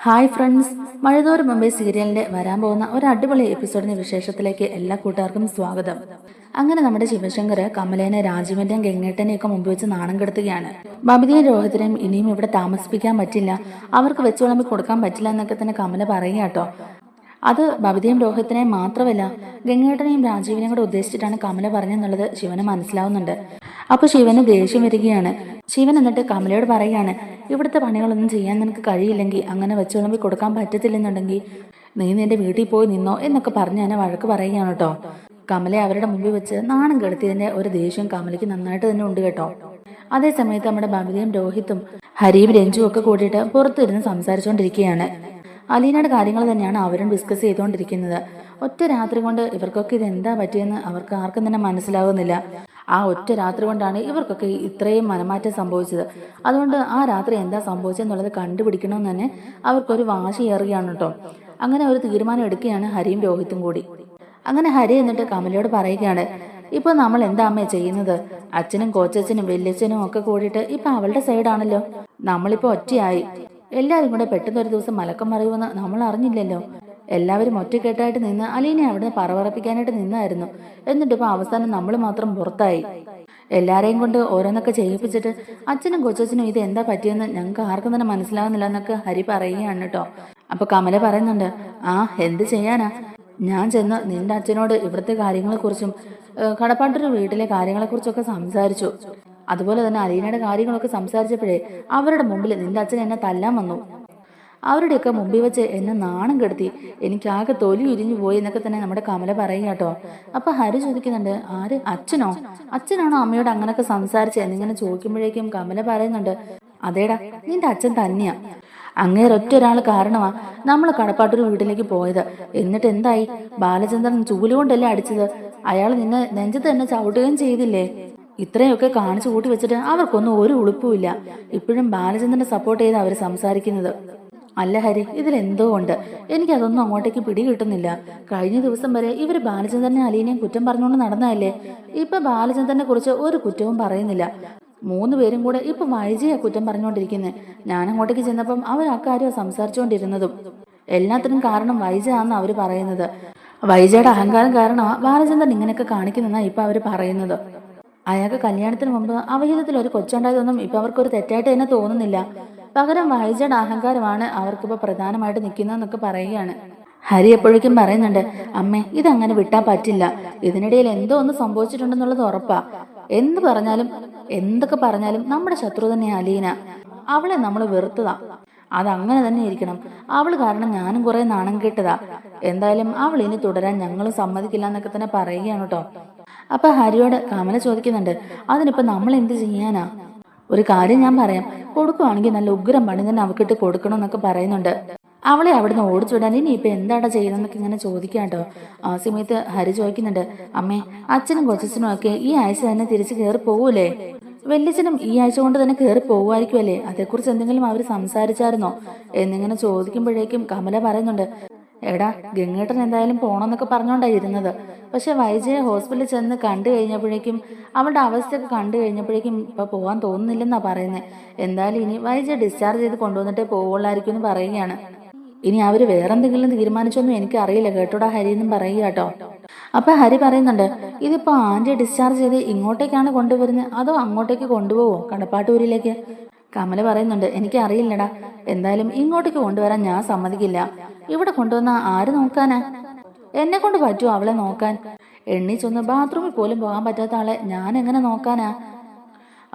Hi friends, മഴതോറും Mumbai സീരിയലിന്റെ വരാൻ പോകുന്ന ഒരു അടിപൊളി എപ്പിസോഡിന്റെ വിശേഷത്തിലേക്ക് എല്ലാ കൂട്ടുകാർക്കും സ്വാഗതം. അങ്ങനെ നമ്മുടെ ശിവശങ്കർ കമലേനെ രാജീവിന്റെയും ഗംഗേട്ടനെയും ഒക്കെ മുമ്പ് വെച്ച് നാണം കെടുത്തുകയാണ്. ബബിതയും രോഹിതിനെയും ഇനിയും ഇവിടെ താമസിപ്പിക്കാൻ പറ്റില്ല, അവർക്ക് വെച്ച് വിളമ്പി കൊടുക്കാൻ പറ്റില്ല എന്നൊക്കെ തന്നെ കമല പറയുക കേട്ടോ. അത് ബബിതയും രോഹിത്തിനെയും മാത്രമല്ല ഗംഗേട്ടനെയും രാജീവിനെയും കൂടെ ഉദ്ദേശിച്ചിട്ടാണ് കമല പറഞ്ഞെന്നുള്ളത് ശിവന് മനസ്സിലാവുന്നുണ്ട്. അപ്പൊ ശിവന് ദേഷ്യം വരികയാണ്. ശിവൻ എന്നിട്ട് കമലയോട് പറയുകയാണ്, ഇവിടുത്തെ പണികളൊന്നും ചെയ്യാൻ നിനക്ക് കഴിയില്ലെങ്കിൽ, അങ്ങനെ വെച്ച് വിളമ്പി കൊടുക്കാൻ പറ്റത്തില്ലെന്നുണ്ടെങ്കിൽ നീ നിന്റെ വീട്ടിൽ പോയി നിന്നോ എന്നൊക്കെ പറഞ്ഞ് എന്നെ വഴക്ക് പറയുകയാണ് കേട്ടോ. കമലയെ അവരുടെ മുമ്പിൽ വെച്ച് നാണം കെടുത്തിയതിന്റെ ഒരു ദേഷ്യം കമലയ്ക്ക് നന്നായിട്ട് തന്നെ ഉണ്ട് കേട്ടോ. അതേ സമയത്ത് നമ്മുടെ ബബിതയും രോഹിത്തും ഹരിയും രഞ്ജുവും ഒക്കെ കൂടിയിട്ട് പുറത്തിരുന്ന് സംസാരിച്ചുകൊണ്ടിരിക്കുകയാണ്. അലീനയുടെ കാര്യങ്ങൾ തന്നെയാണ് അവരും ഡിസ്കസ് ചെയ്തുകൊണ്ടിരിക്കുന്നത്. ഒറ്റ രാത്രി കൊണ്ട് ഇവർക്കൊക്കെ ഇത് എന്താ പറ്റിയെന്ന് അവർക്ക് ആർക്കും തന്നെ മനസ്സിലാകുന്നില്ല. ആ ഒറ്റ രാത്രി കൊണ്ടാണ് ഇവർക്കൊക്കെ ഇത്രയും മനമാറ്റം സംഭവിച്ചത്. അതുകൊണ്ട് ആ രാത്രി എന്താ സംഭവിച്ചെന്നുള്ളത് കണ്ടുപിടിക്കണമെന്ന് തന്നെ അവർക്കൊരു വാശിയേറുകയാണ് കേട്ടോ. അങ്ങനെ ഒരു തീരുമാനം എടുക്കുകയാണ് ഹരിയും രോഹിത്തും കൂടി. അങ്ങനെ ഹരി എന്നിട്ട് കമലയോട് പറയുകയാണ്, ഇപ്പൊ നമ്മൾ എന്താ അമ്മേ ചെയ്യുന്നത്? അച്ഛനും കോച്ചച്ഛനും വല്യച്ഛനും ഒക്കെ കൂടിയിട്ട് ഇപ്പൊ അവളുടെ സൈഡാണല്ലോ. നമ്മളിപ്പോ ഒറ്റയായി. എല്ലാവരും കൂടെ പെട്ടെന്ന് ഒരു ദിവസം മലക്കം മറിയുമെന്ന് നമ്മൾ അറിഞ്ഞില്ലല്ലോ. എല്ലാവരും ഒറ്റക്കെട്ടായിട്ട് നിന്ന് അലീനെ അവിടെ പറവറപ്പിക്കാനായിട്ട് നിന്നായിരുന്നു. എന്നിട്ടിപ്പോ അവസാനം നമ്മൾ മാത്രം പുറത്തായി. എല്ലാരെയും കൊണ്ട് ഓരോന്നൊക്കെ ചെയ്യിപ്പിച്ചിട്ട് അച്ഛനും കൊച്ചച്ഛനും ഇത് എന്താ പറ്റിയെന്ന് ഞങ്ങൾക്ക് ആർക്കും തന്നെ മനസ്സിലാവുന്നില്ല എന്നൊക്കെ ഹരി പറയുകയാണ് കേട്ടോ. അപ്പൊ കമല പറയുന്നുണ്ട്, ആ എന്ത് ചെയ്യാനാ, ഞാൻ ചെന്ന് നിന്റെ അച്ഛനോട് ഇവിടുത്തെ കാര്യങ്ങളെക്കുറിച്ചും കടപ്പാട്ടൊരു വീട്ടിലെ കാര്യങ്ങളെക്കുറിച്ചൊക്കെ സംസാരിച്ചു. അതുപോലെ തന്നെ അലീനയുടെ കാര്യങ്ങളൊക്കെ സംസാരിച്ചപ്പോഴേ അവരുടെ മുമ്പിൽ നിന്റെ അച്ഛൻ എന്നെ തല്ലാൻ വന്നു. അവരുടെയൊക്കെ മുമ്പിൽ വെച്ച് എന്നെ നാണം കെടുത്തി. എനിക്കാകെ തൊലി ഉരിഞ്ഞു പോയി എന്നൊക്കെ തന്നെ നമ്മുടെ കമല പറയുക കേട്ടോ. അപ്പൊ ഹരി ചോദിക്കുന്നുണ്ട്, ആര്, അച്ഛനാണോ അമ്മയോട് അങ്ങനൊക്കെ സംസാരിച്ച് എന്നിങ്ങനെ ചോദിക്കുമ്പോഴേക്കും കമല പറയുന്നുണ്ട്, അതേടാ നിന്റെ അച്ഛൻ തന്നെയാ. അങ്ങേരൊറ്റ ഒരാൾ കാരണമാ നമ്മൾ കടപ്പാട്ടൊരു വീട്ടിലേക്ക് പോയത്. എന്നിട്ട് എന്തായി? ബാലചന്ദ്രൻ ചൂലുകൊണ്ടല്ലേ അടിച്ചത്. അയാൾ നിന്നെ നെഞ്ചത്ത് തന്നെ ചവിട്ടുകയും ചെയ്തില്ലേ? ഇത്രയൊക്കെ കാണിച്ചു കൂട്ടി വെച്ചിട്ട് അവർക്കൊന്നും ഒരു ഉളുപ്പുമില്ല. ഇപ്പോഴും ബാലചന്ദ്രനെ സപ്പോർട്ട് ചെയ്ത് അവർ സംസാരിക്കുന്നത്. അല്ല ഹരി, ഇതിലെന്തോ ഉണ്ട്. എനിക്കതൊന്നും അങ്ങോട്ടേക്ക് പിടി കിട്ടുന്നില്ല. കഴിഞ്ഞ ദിവസം വരെ ഇവര് ബാലചന്ദ്രനെ അലീനയും കുറ്റം പറഞ്ഞുകൊണ്ട് നടന്നതല്ലേ. ഇപ്പൊ ബാലചന്ദ്രനെ കുറിച്ച് ഒരു കുറ്റവും പറയുന്നില്ല. 3 പേരും കൂടെ ഇപ്പൊ വൈജയെ കുറ്റം പറഞ്ഞുകൊണ്ടിരിക്കുന്നത്. ഞാൻ അങ്ങോട്ടേക്ക് ചെന്നപ്പം അവർ അക്കാര്യം സംസാരിച്ചുകൊണ്ടിരുന്നതും. എല്ലാത്തിനും കാരണം വൈജയാണെന്ന് അവര് പറയുന്നത്. വൈജയുടെ അഹങ്കാരം കാരണമാണ് ബാലചന്ദ്രൻ ഇങ്ങനെയൊക്കെ കാണിക്കുന്നെന്നാ ഇപ്പൊ അവര് പറയുന്നത്. അയാൾക്ക് കല്യാണത്തിന് മുമ്പ് അവഹിതത്തിൽ ഒരു കൊച്ചുണ്ടായതൊന്നും ഇപ്പൊ അവർക്കൊരു തെറ്റായിട്ട് തന്നെ തോന്നുന്നില്ല. പകരം വൈജയുടെ അഹങ്കാരമാണ് അവർക്കിപ്പോ പ്രധാനമായിട്ട് നിൽക്കുന്നതെന്നൊക്കെ പറയുകയാണ്. ഹരി എപ്പോഴേക്കും പറയുന്നുണ്ട്, അമ്മേ ഇതങ്ങനെ വിട്ടാൻ പറ്റില്ല. ഇതിനിടയിൽ എന്തോ ഒന്ന് സംഭവിച്ചിട്ടുണ്ടെന്നുള്ളത് ഉറപ്പാ. എന്തൊക്കെ പറഞ്ഞാലും നമ്മുടെ ശത്രു തന്നെ അലീന. അവളെ നമ്മൾ വെറുത്തതാ. അതങ്ങനെ തന്നെ ഇരിക്കണം. അവള് കാരണം ഞാനും കുറെ നാണം കേട്ടതാ. എന്തായാലും അവൾ ഇനി തുടരാൻ ഞങ്ങളും സമ്മതിക്കില്ല എന്നൊക്കെ തന്നെ പറയുകയാണ് കേട്ടോ. അപ്പൊ ഹരിയോട് കമല ചോദിക്കുന്നുണ്ട്, അതിനിപ്പോ നമ്മൾ എന്ത് ചെയ്യാനാ? ഒരു കാര്യം ഞാൻ പറയാം, കൊടുക്കുവാണെങ്കിൽ നല്ല ഉഗ്രം പണി തന്നെ അവക്കിട്ട് കൊടുക്കണം എന്നൊക്കെ പറയുന്നുണ്ട്. അവളെ അവിടുന്ന് ഓടിച്ചുവിടാൻ ഇനി ഇപ്പൊ എന്താടാ ചെയ്യുന്നതെന്നൊക്കെ ഇങ്ങനെ ചോദിക്കാം കേട്ടോ. ആ സമയത്ത് ഹരി ചോദിക്കുന്നുണ്ട്, അമ്മേ അച്ഛനും കൊച്ചച്ഛനും ഒക്കെ ഈ ആഴ്ച തന്നെ തിരിച്ചു കയറി പോകൂലേ? വല്യച്ഛനും ഈ ആഴ്ച കൊണ്ട് തന്നെ കയറി പോവുമായിരിക്കുമല്ലേ? അതേക്കുറിച്ച് എന്തെങ്കിലും അവർ സംസാരിച്ചായിരുന്നോ എന്നിങ്ങനെ ചോദിക്കുമ്പോഴേക്കും കമല പറയുന്നുണ്ട്, എടാ ഗംഗേട്ടൻ എന്തായാലും പോണമെന്നൊക്കെ പറഞ്ഞോണ്ടാ ഇരുന്നത്. പക്ഷെ വൈജയെ ഹോസ്പിറ്റലിൽ ചെന്ന് കണ്ടു കഴിഞ്ഞപ്പോഴേക്കും അവളുടെ അവസ്ഥയൊക്കെ കണ്ടു കഴിഞ്ഞപ്പോഴേക്കും ഇപ്പൊ പോവാൻ തോന്നുന്നില്ലെന്നാ പറയുന്നത്. എന്തായാലും ഇനി വൈജയെ ഡിസ്ചാർജ് ചെയ്ത് കൊണ്ടുവന്നിട്ടേ പോവുള്ളായിരിക്കും എന്ന് പറയുകയാണ്. ഇനി അവര് വേറെന്തെങ്കിലും തീരുമാനിച്ചൊന്നും എനിക്ക് അറിയില്ല കേട്ടോടാ ഹരി എന്നും പറയുക കേട്ടോ. അപ്പൊ ഹരി പറയുന്നുണ്ട്, ഇതിപ്പോ ആന്റിയെ ഡിസ്ചാർജ് ചെയ്ത് ഇങ്ങോട്ടേക്കാണ് കൊണ്ടുവരുന്നത് അതോ അങ്ങോട്ടേക്ക് കൊണ്ടുപോവോ, കടപ്പാട്ടൂരിലേക്ക്? കമല പറയുന്നുണ്ട്, എനിക്ക് അറിയില്ലടാ. എന്തായാലും ഇങ്ങോട്ടേക്ക് കൊണ്ടുവരാൻ ഞാൻ സമ്മതിക്കില്ല. ഇവിടെ കൊണ്ടുവന്ന ആര് നോക്കാനാ? എന്നെ കൊണ്ട് പറ്റുമോ അവളെ നോക്കാൻ? എണ്ണീച്ചൊന്ന് ബാത്റൂമിൽ പോലും പോകാൻ പറ്റാത്ത ആളെ ഞാൻ എങ്ങനെ നോക്കാനാ?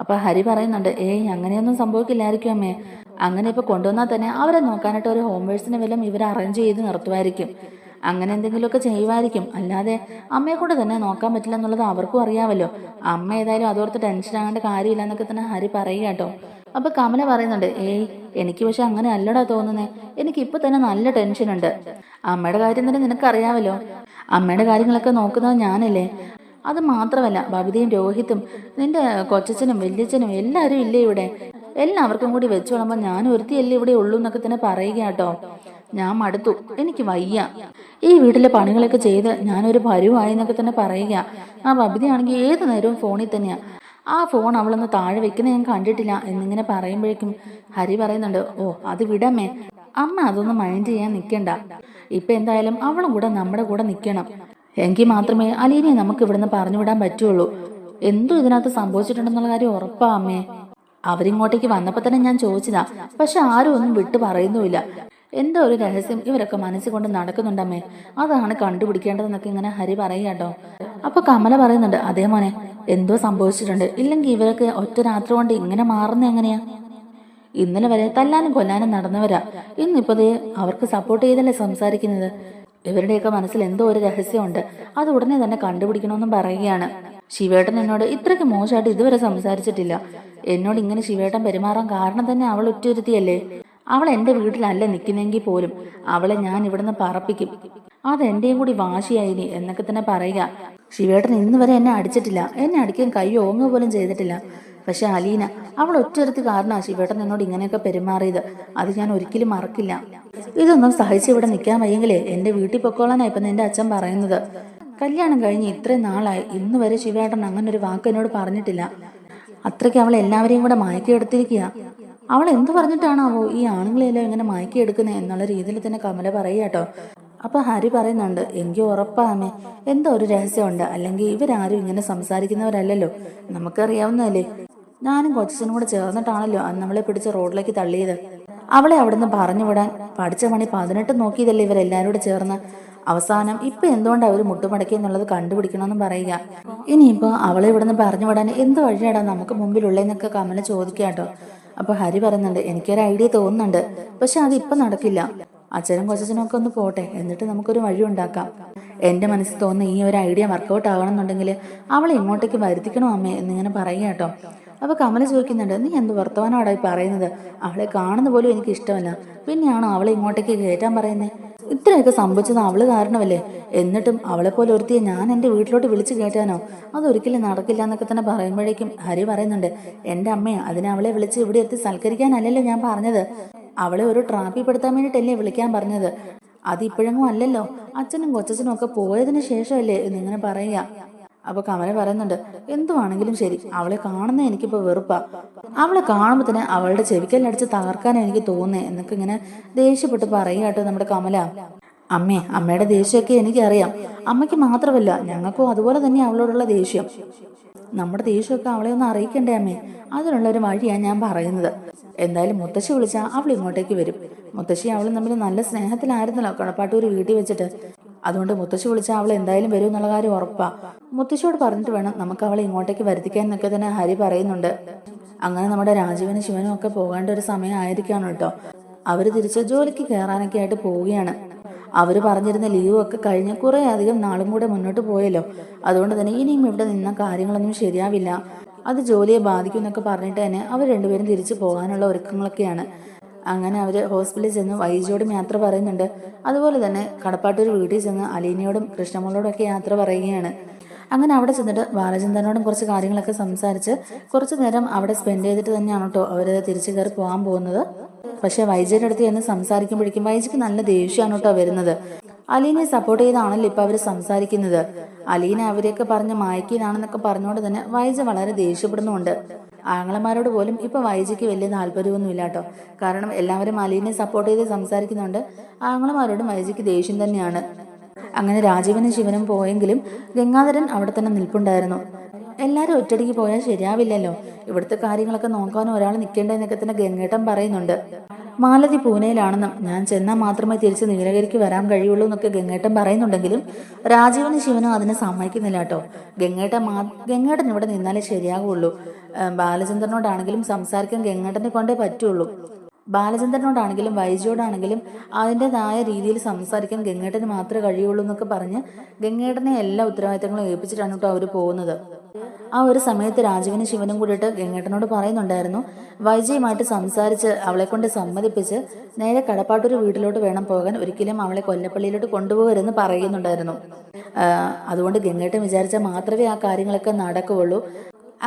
അപ്പൊ ഹരി പറയുന്നുണ്ട്, ഏയ് അങ്ങനെയൊന്നും സംഭവിക്കില്ലായിരിക്കും അമ്മേ. അങ്ങനെ ഇപ്പൊ കൊണ്ടുവന്നാൽ തന്നെ അവരെ നോക്കാനായിട്ട് ഒരു ഹോംവേഴ്സിനെ വല്ലതും ഇവർ അറേഞ്ച് ചെയ്ത് നിർത്തുമായിരിക്കും. അങ്ങനെ എന്തെങ്കിലുമൊക്കെ ചെയ്യുമായിരിക്കും. അല്ലാതെ അമ്മയെ കൊണ്ട് തന്നെ നോക്കാൻ പറ്റില്ല എന്നുള്ളത് അവർക്കും അറിയാമല്ലോ. അമ്മ ഏതായാലും അതോർത്ത് ടെൻഷൻ ആകേണ്ട കാര്യമില്ല എന്നൊക്കെ തന്നെ ഹരി പറയുക കേട്ടോ. അപ്പൊ കമല പറയുന്നുണ്ട്, ഏയ് എനിക്ക് പക്ഷെ അങ്ങനെ അല്ലടാ തോന്നുന്നേ. എനിക്ക് ഇപ്പൊ തന്നെ നല്ല ടെൻഷനുണ്ട്. അമ്മയുടെ കാര്യം തന്നെ നിനക്കറിയാമല്ലോ. അമ്മയുടെ കാര്യങ്ങളൊക്കെ നോക്കുന്നത് ഞാനല്ലേ. അത് മാത്രമല്ല ബബിതയും രോഹിത്തും നിന്റെ കൊച്ചച്ഛനും വല്യച്ഛനും എല്ലാവരും ഇല്ലേ ഇവിടെ? എല്ലാവർക്കും കൂടി വെച്ചു വിളമ്പോ ഞാൻ ഒരുത്തിയല്ലേ ഇവിടെ ഉള്ളൂ എന്നൊക്കെ തന്നെ പറയുക കേട്ടോ. ഞാൻ മടുത്തു, എനിക്ക് വയ്യ. ഈ വീട്ടിലെ പണികളൊക്കെ ചെയ്ത് ഞാനൊരു പരുവായി എന്നൊക്കെ തന്നെ പറയുക. ആ ബബിതയാണെങ്കിൽ ഏത് നേരവും ഫോണിൽ തന്നെയാ. ആ ഫോൺ അവളൊന്ന് താഴെ വെക്കുന്ന ഞാൻ കണ്ടിട്ടില്ല എന്നിങ്ങനെ പറയുമ്പോഴേക്കും ഹരി പറയുന്നുണ്ട്, ഓ അത് വിടമേ, അമ്മ അതൊന്നും മൈൻഡ് ചെയ്യാൻ നിൽക്കണ്ട. ഇപ്പൊ എന്തായാലും അവളും കൂടെ നമ്മുടെ കൂടെ നിൽക്കണം. എങ്കിൽ മാത്രമേ അലീനയെ നമുക്ക് ഇവിടുന്ന് പറഞ്ഞുവിടാൻ പറ്റുള്ളൂ. എന്തോ ഇതിനകത്ത് സംഭവിച്ചിട്ടുണ്ടെന്നുള്ള കാര്യം ഉറപ്പാ അമ്മേ. അവരിങ്ങോട്ടേക്ക് വന്നപ്പോ തന്നെ ഞാൻ ചോദിച്ചതാ, പക്ഷെ ആരും ഒന്നും വിട്ടു പറയുന്നുമില്ല. എന്തോ ഒരു രഹസ്യം ഇവരൊക്കെ മനസ്സിൽ കൊണ്ട് നടക്കുന്നുണ്ടമ്മേ, അതാണ് കണ്ടുപിടിക്കേണ്ടതെന്നൊക്കെ ഇങ്ങനെ ഹരി പറയാട്ടോ. അപ്പൊ കമല പറയുന്നുണ്ട്, അതേ മോനെ, എന്തോ സംഭവിച്ചിട്ടുണ്ട്. ഇല്ലെങ്കിൽ ഇവരൊക്കെ ഒറ്റ രാത്രി കൊണ്ട് ഇങ്ങനെ മാറുന്ന എങ്ങനെയാ? ഇന്നലെ വരെ തല്ലാനും കൊല്ലാനും നടന്നവരാ, ഇന്നിപ്പതേ അവർക്ക് സപ്പോർട്ട് ചെയ്തല്ലേ സംസാരിക്കുന്നത്. ഇവരുടെയൊക്കെ മനസ്സിൽ എന്തോ ഒരു രഹസ്യമുണ്ട്, അത് ഉടനെ തന്നെ കണ്ടുപിടിക്കണമെന്നും പറയുകയാണ്. ശിവേട്ടൻ എന്നോട് ഇത്രയ്ക്ക് മോശമായിട്ട് ഇതുവരെ സംസാരിച്ചിട്ടില്ല. എന്നോട് ഇങ്ങനെ ശിവേട്ടൻ പെരുമാറാൻ കാരണം തന്നെ അവൾ ഒറ്റയൊരുത്തിയല്ലേ. അവൾ എന്റെ വീട്ടിലല്ല നിൽക്കുന്നെങ്കിൽ പോലും അവളെ ഞാൻ ഇവിടുന്ന് പറപ്പിക്കും. അതെന്റെയും കൂടി വാശിയായിനി എന്നൊക്കെ തന്നെ പറയുക. ശിവേട്ടൻ ഇന്ന് വരെ എന്നെ അടിച്ചിട്ടില്ല, എന്നെ അടിക്കാൻ കൈ ഓങ്ങുക പോലും ചെയ്തിട്ടില്ല. പക്ഷെ അലീന, അവൾ ഒറ്റയൊരുത്തി കാരണമാണ് ശിവേട്ടൻ എന്നോട് ഇങ്ങനെയൊക്കെ പെരുമാറിയത്. അത് ഞാൻ ഒരിക്കലും മറക്കില്ല. ഇതൊന്നും സഹിച്ച് ഇവിടെ നിൽക്കാൻ വയ്യെങ്കിലേ എന്റെ വീട്ടിൽ പൊക്കോളാനാ ഇപ്പൊ നിന്റെ അച്ഛൻ പറയുന്നത്. കല്യാണം കഴിഞ്ഞ് ഇത്രയും നാളായി, ഇന്ന് വരെ ശിവേട്ടൻ അങ്ങനെ ഒരു വാക്ക് എന്നോട് പറഞ്ഞിട്ടില്ല. അത്രയ്ക്ക് അവൾ എല്ലാവരെയും കൂടെ മയക്കിയെടുത്തിരിക്കുക. അവൾ എന്ത് പറഞ്ഞിട്ടാണാവോ ഈ ആണുങ്ങളെല്ലാം ഇങ്ങനെ മയക്കിയെടുക്കുന്നത് എന്നുള്ള രീതിയിൽ തന്നെ കമല പറയാട്ടോ. അപ്പൊ ഹരി പറയുന്നുണ്ട്, എനിക്ക് ഉറപ്പാമേ എന്തോ ഒരു രഹസ്യമുണ്ട്. അല്ലെങ്കിൽ ഇവരാരും ഇങ്ങനെ സംസാരിക്കുന്നവരല്ലല്ലോ, നമുക്കറിയാവുന്നതല്ലേ. ഞാനും കൊച്ചനും കൂടെ ചേർന്നിട്ടാണല്ലോ അന്ന് നമ്മളെ പിടിച്ച് റോഡിലേക്ക് തള്ളിയത്. അവളെ അവിടുന്ന് പറഞ്ഞു വിടാൻ പഠിച്ച പണി 18 നോക്കിയതല്ലേ ഇവരെല്ലാരും കൂടെ ചേർന്ന്. അവസാനം ഇപ്പൊ എന്തുകൊണ്ട് അവർ മുട്ടുമടക്കി എന്നുള്ളത് കണ്ടുപിടിക്കണമെന്നും പറയുക. ഇനിയിപ്പോ അവളെ ഇവിടുന്ന് പറഞ്ഞു വിടാൻ എന്ത് വഴിയാടാ നമുക്ക് മുമ്പിലുള്ളതെന്നൊക്കെ കമല ചോദിക്കാട്ടോ. അപ്പൊ ഹരി പറയുന്നുണ്ട്, എനിക്കൊരു ഐഡിയ തോന്നുന്നുണ്ട്, പക്ഷെ അതിപ്പോ നടക്കില്ല. അച്ഛനും കൊച്ചനും ഒക്കെ ഒന്ന് പോട്ടെ, എന്നിട്ട് നമുക്കൊരു വഴി ഉണ്ടാക്കാം. എന്റെ മനസ്സിൽ തോന്നുന്ന ഈ ഒരു ഐഡിയ വർക്കൗട്ട് ആകണമെന്നുണ്ടെങ്കിൽ അവളെ ഇങ്ങോട്ടേക്ക് വരുത്തിക്കണോ അമ്മേ എന്നിങ്ങനെ പറയുക കേട്ടോ. അപ്പൊ കമല ചോദിക്കുന്നുണ്ട്, നീ എന്ത് വർത്തമാനമാടായി പറയുന്നത്? അവളെ കാണുന്ന പോലും എനിക്ക് ഇഷ്ടമല്ല, പിന്നെയാണോ അവളെ ഇങ്ങോട്ടേക്ക് കയറ്റാൻ പറയുന്നത്? ഇത്രയൊക്കെ സംഭവിച്ചത് അവള് കാരണമല്ലേ. എന്നിട്ടും അവളെ പോലെ ഒരുത്തിയെ ഞാൻ എന്റെ വീട്ടിലോട്ട് വിളിച്ചു കയറ്റാനോ? അതൊരിക്കലും നടക്കില്ല എന്നൊക്കെ തന്നെ പറയുമ്പോഴേക്കും ഹരി പറയുന്നുണ്ട്, എന്റെ അമ്മയെ അതിനെ അവളെ വിളിച്ച് ഇവിടെ എത്തി സൽക്കരിക്കാനല്ലല്ലോ ഞാൻ പറഞ്ഞത്. അവളെ ഒരു ട്രാപ്പിൽ പെടുത്താൻ വേണ്ടിയിട്ടല്ലേ വിളിക്കാൻ പറഞ്ഞത്. അത് ഇപ്പോഴെങ്ങും അല്ലല്ലോ, അച്ഛനും കൊച്ചനും ഒക്കെ പോയതിനു ശേഷമല്ലേ എന്നിങ്ങനെ പറയുക. അപ്പൊ കമല പറയുന്നുണ്ട്, എന്തുവാണെങ്കിലും ശരി, അവളെ കാണുന്ന എനിക്കിപ്പോ വെറുപ്പാ. അവളെ കാണുമ്പോ തന്നെ അവളുടെ ചെവിക്കല്ലടിച്ച് തകർക്കാനാ എനിക്ക് തോന്നുന്നേ എന്നൊക്കെ ഇങ്ങനെ ദേഷ്യപ്പെട്ട് പറയുക കേട്ടോ നമ്മുടെ കമല. അമ്മയുടെ ദേഷ്യമൊക്കെ എനിക്കറിയാം. അമ്മയ്ക്ക് മാത്രമല്ല ഞങ്ങൾക്കും അതുപോലെ തന്നെ അവളോടുള്ള ദേഷ്യം. നമ്മുടെ ദേഷ്യമൊക്കെ അവളെ ഒന്ന് അറിയിക്കണ്ടേ അമ്മേ? അതിനുള്ള ഒരു വഴിയാണ് ഞാൻ പറയുന്നത്. എന്തായാലും മുത്തശ്ശി വിളിച്ചാൽ അവൾ ഇങ്ങോട്ടേക്ക് വരും. മുത്തശ്ശി അവളും തമ്മിൽ നല്ല സ്നേഹത്തിലായിരുന്നല്ലോ കടപ്പാട്ടൂർ വീട്ടിൽ വെച്ചിട്ട്. അതുകൊണ്ട് മുത്തശ്ശി വിളിച്ചാൽ അവൾ എന്തായാലും വരും എന്നുള്ള കാര്യം ഉറപ്പാ. മുത്തശ്ശിയോട് പറഞ്ഞിട്ട് വേണം നമുക്ക് അവളെ ഇങ്ങോട്ടേക്ക് വരുത്തിക്കാൻ എന്നൊക്കെ തന്നെ ഹരി പറയുന്നുണ്ട്. അങ്ങനെ നമ്മുടെ രാജീവനും ശിവനും ഒക്കെ പോകേണ്ട ഒരു സമയം ആയിരിക്കാണ് കേട്ടോ. അവര് തിരിച്ച് ജോലിക്ക് കയറാനൊക്കെ ആയിട്ട് പോവുകയാണ്. അവര് പറഞ്ഞിരുന്ന ലീവ് ഒക്കെ കഴിഞ്ഞ് കുറെ അധികം നാളും കൂടെ മുന്നോട്ട് പോയല്ലോ. അതുകൊണ്ട് തന്നെ ഇനിയും ഇവിടെ നിന്ന കാര്യങ്ങളൊന്നും ശരിയാവില്ല, അത് ജോലിയെ ബാധിക്കും എന്നൊക്കെ പറഞ്ഞിട്ട് തന്നെ അവർ രണ്ടുപേരും തിരിച്ചു പോകാനുള്ള ഒരുക്കങ്ങളൊക്കെയാണ്. അങ്ങനെ അവര് ഹോസ്പിറ്റലിൽ ചെന്ന് വൈജിയോടും യാത്ര പറയുന്നുണ്ട്. അതുപോലെ തന്നെ കടപ്പാട്ടൂർ വീട്ടിൽ ചെന്ന് അലീനയോടും കൃഷ്ണമോളോടും ഒക്കെ യാത്ര പറയുകയാണ്. അങ്ങനെ അവിടെ ചെന്നിട്ട് ബാലചന്ദ്രനോടും കുറച്ച് കാര്യങ്ങളൊക്കെ സംസാരിച്ച് കുറച്ചു നേരം അവിടെ സ്പെൻഡ് ചെയ്തിട്ട് തന്നെയാണ് കേട്ടോ അവര് തിരിച്ചു കയറി പോകാൻ പോകുന്നത്. പക്ഷെ വൈജയുടെ അടുത്ത് എന്ന് സംസാരിക്കുമ്പോഴേക്കും വൈജിക്ക് നല്ല ദേഷ്യമാണ് കേട്ടോ വരുന്നത്. അലീനയെ സപ്പോർട്ട് ചെയ്താണല്ലോ ഇപ്പൊ അവര് സംസാരിക്കുന്നത്. അലീന അവരെയൊക്കെ പറഞ്ഞ് മായക്കീനാണെന്നൊക്കെ പറഞ്ഞുകൊണ്ട് തന്നെ വൈജ വളരെ ദേഷ്യപ്പെടുന്നുണ്ട്. ആങ്ങളമാരോട് പോലും ഇപ്പൊ വൈജിക്ക് വലിയ താല്പര്യമൊന്നുമില്ല കേട്ടോ. കാരണം എല്ലാവരും അലീനയെ സപ്പോർട്ട് ചെയ്ത് സംസാരിക്കുന്നുണ്ട്. ആങ്ങളമാരോടും വൈജിക്ക് ദേഷ്യം തന്നെയാണ്. അങ്ങനെ രാജീവനും ശിവനും പോയെങ്കിലും ഗംഗാധരൻ അവിടെ തന്നെ നിൽപ്പുണ്ടായിരുന്നു. എല്ലാരും ഒറ്റടിക്ക് പോയാൽ ശരിയാവില്ലല്ലോ, ഇവിടുത്തെ കാര്യങ്ങളൊക്കെ നോക്കാനും ഒരാൾ നിൽക്കേണ്ടതെന്നൊക്കെ തന്നെ ഗംഗേട്ടൻ പറയുന്നുണ്ട്. മാലതി പൂനെയിലാണെന്നും ഞാൻ ചെന്നാൽ മാത്രമേ തിരിച്ച് നീലഗിരിക്ക് വരാൻ കഴിയുള്ളൂ എന്നൊക്കെ ഗംഗേട്ടൻ പറയുന്നുണ്ടെങ്കിലും രാജീവനും ശിവനും അതിനെ സമ്മതിക്കുന്നില്ല കേട്ടോ. ഗംഗേട്ടൻ ഇവിടെ നിന്നാലേ ശരിയാകുള്ളൂ. ബാലചന്ദ്രനോടാണെങ്കിലും സംസാരിക്കാൻ ഗംഗേട്ടനെ കൊണ്ടേ പറ്റുള്ളൂ. ബാലചന്ദ്രനോടാണെങ്കിലും വൈജിയോടാണെങ്കിലും അതിൻ്റെതായ രീതിയിൽ സംസാരിക്കാൻ ഗംഗേട്ടന് മാത്രമേ കഴിയുള്ളൂ എന്നൊക്കെ പറഞ്ഞ് ഗംഗേട്ടനെ എല്ലാ ഉത്തരവാദിത്തങ്ങളും ഏൽപ്പിച്ചിട്ടാണ് കേട്ടോ അവർ പോകുന്നത്. ആ ഒരു സമയത്ത് രാജീവനും ശിവനും കൂടിയിട്ട് ഗംഗേട്ടനോട് പറയുന്നുണ്ടായിരുന്നു, വൈജയുമായിട്ട് സംസാരിച്ച് അവളെ കൊണ്ട് സമ്മതിപ്പിച്ച് നേരെ കടപ്പാട്ടൂർ വീട്ടിലോട്ട് വേണം പോകാൻ, ഒരിക്കലും അവളെ കൊല്ലപ്പള്ളിയിലോട്ട് കൊണ്ടുപോകരുതെന്ന് പറയുന്നുണ്ടായിരുന്നു. അതുകൊണ്ട് ഗംഗേട്ടൻ വിചാരിച്ചാൽ മാത്രമേ ആ കാര്യങ്ങളൊക്കെ നടക്കുകയുള്ളൂ.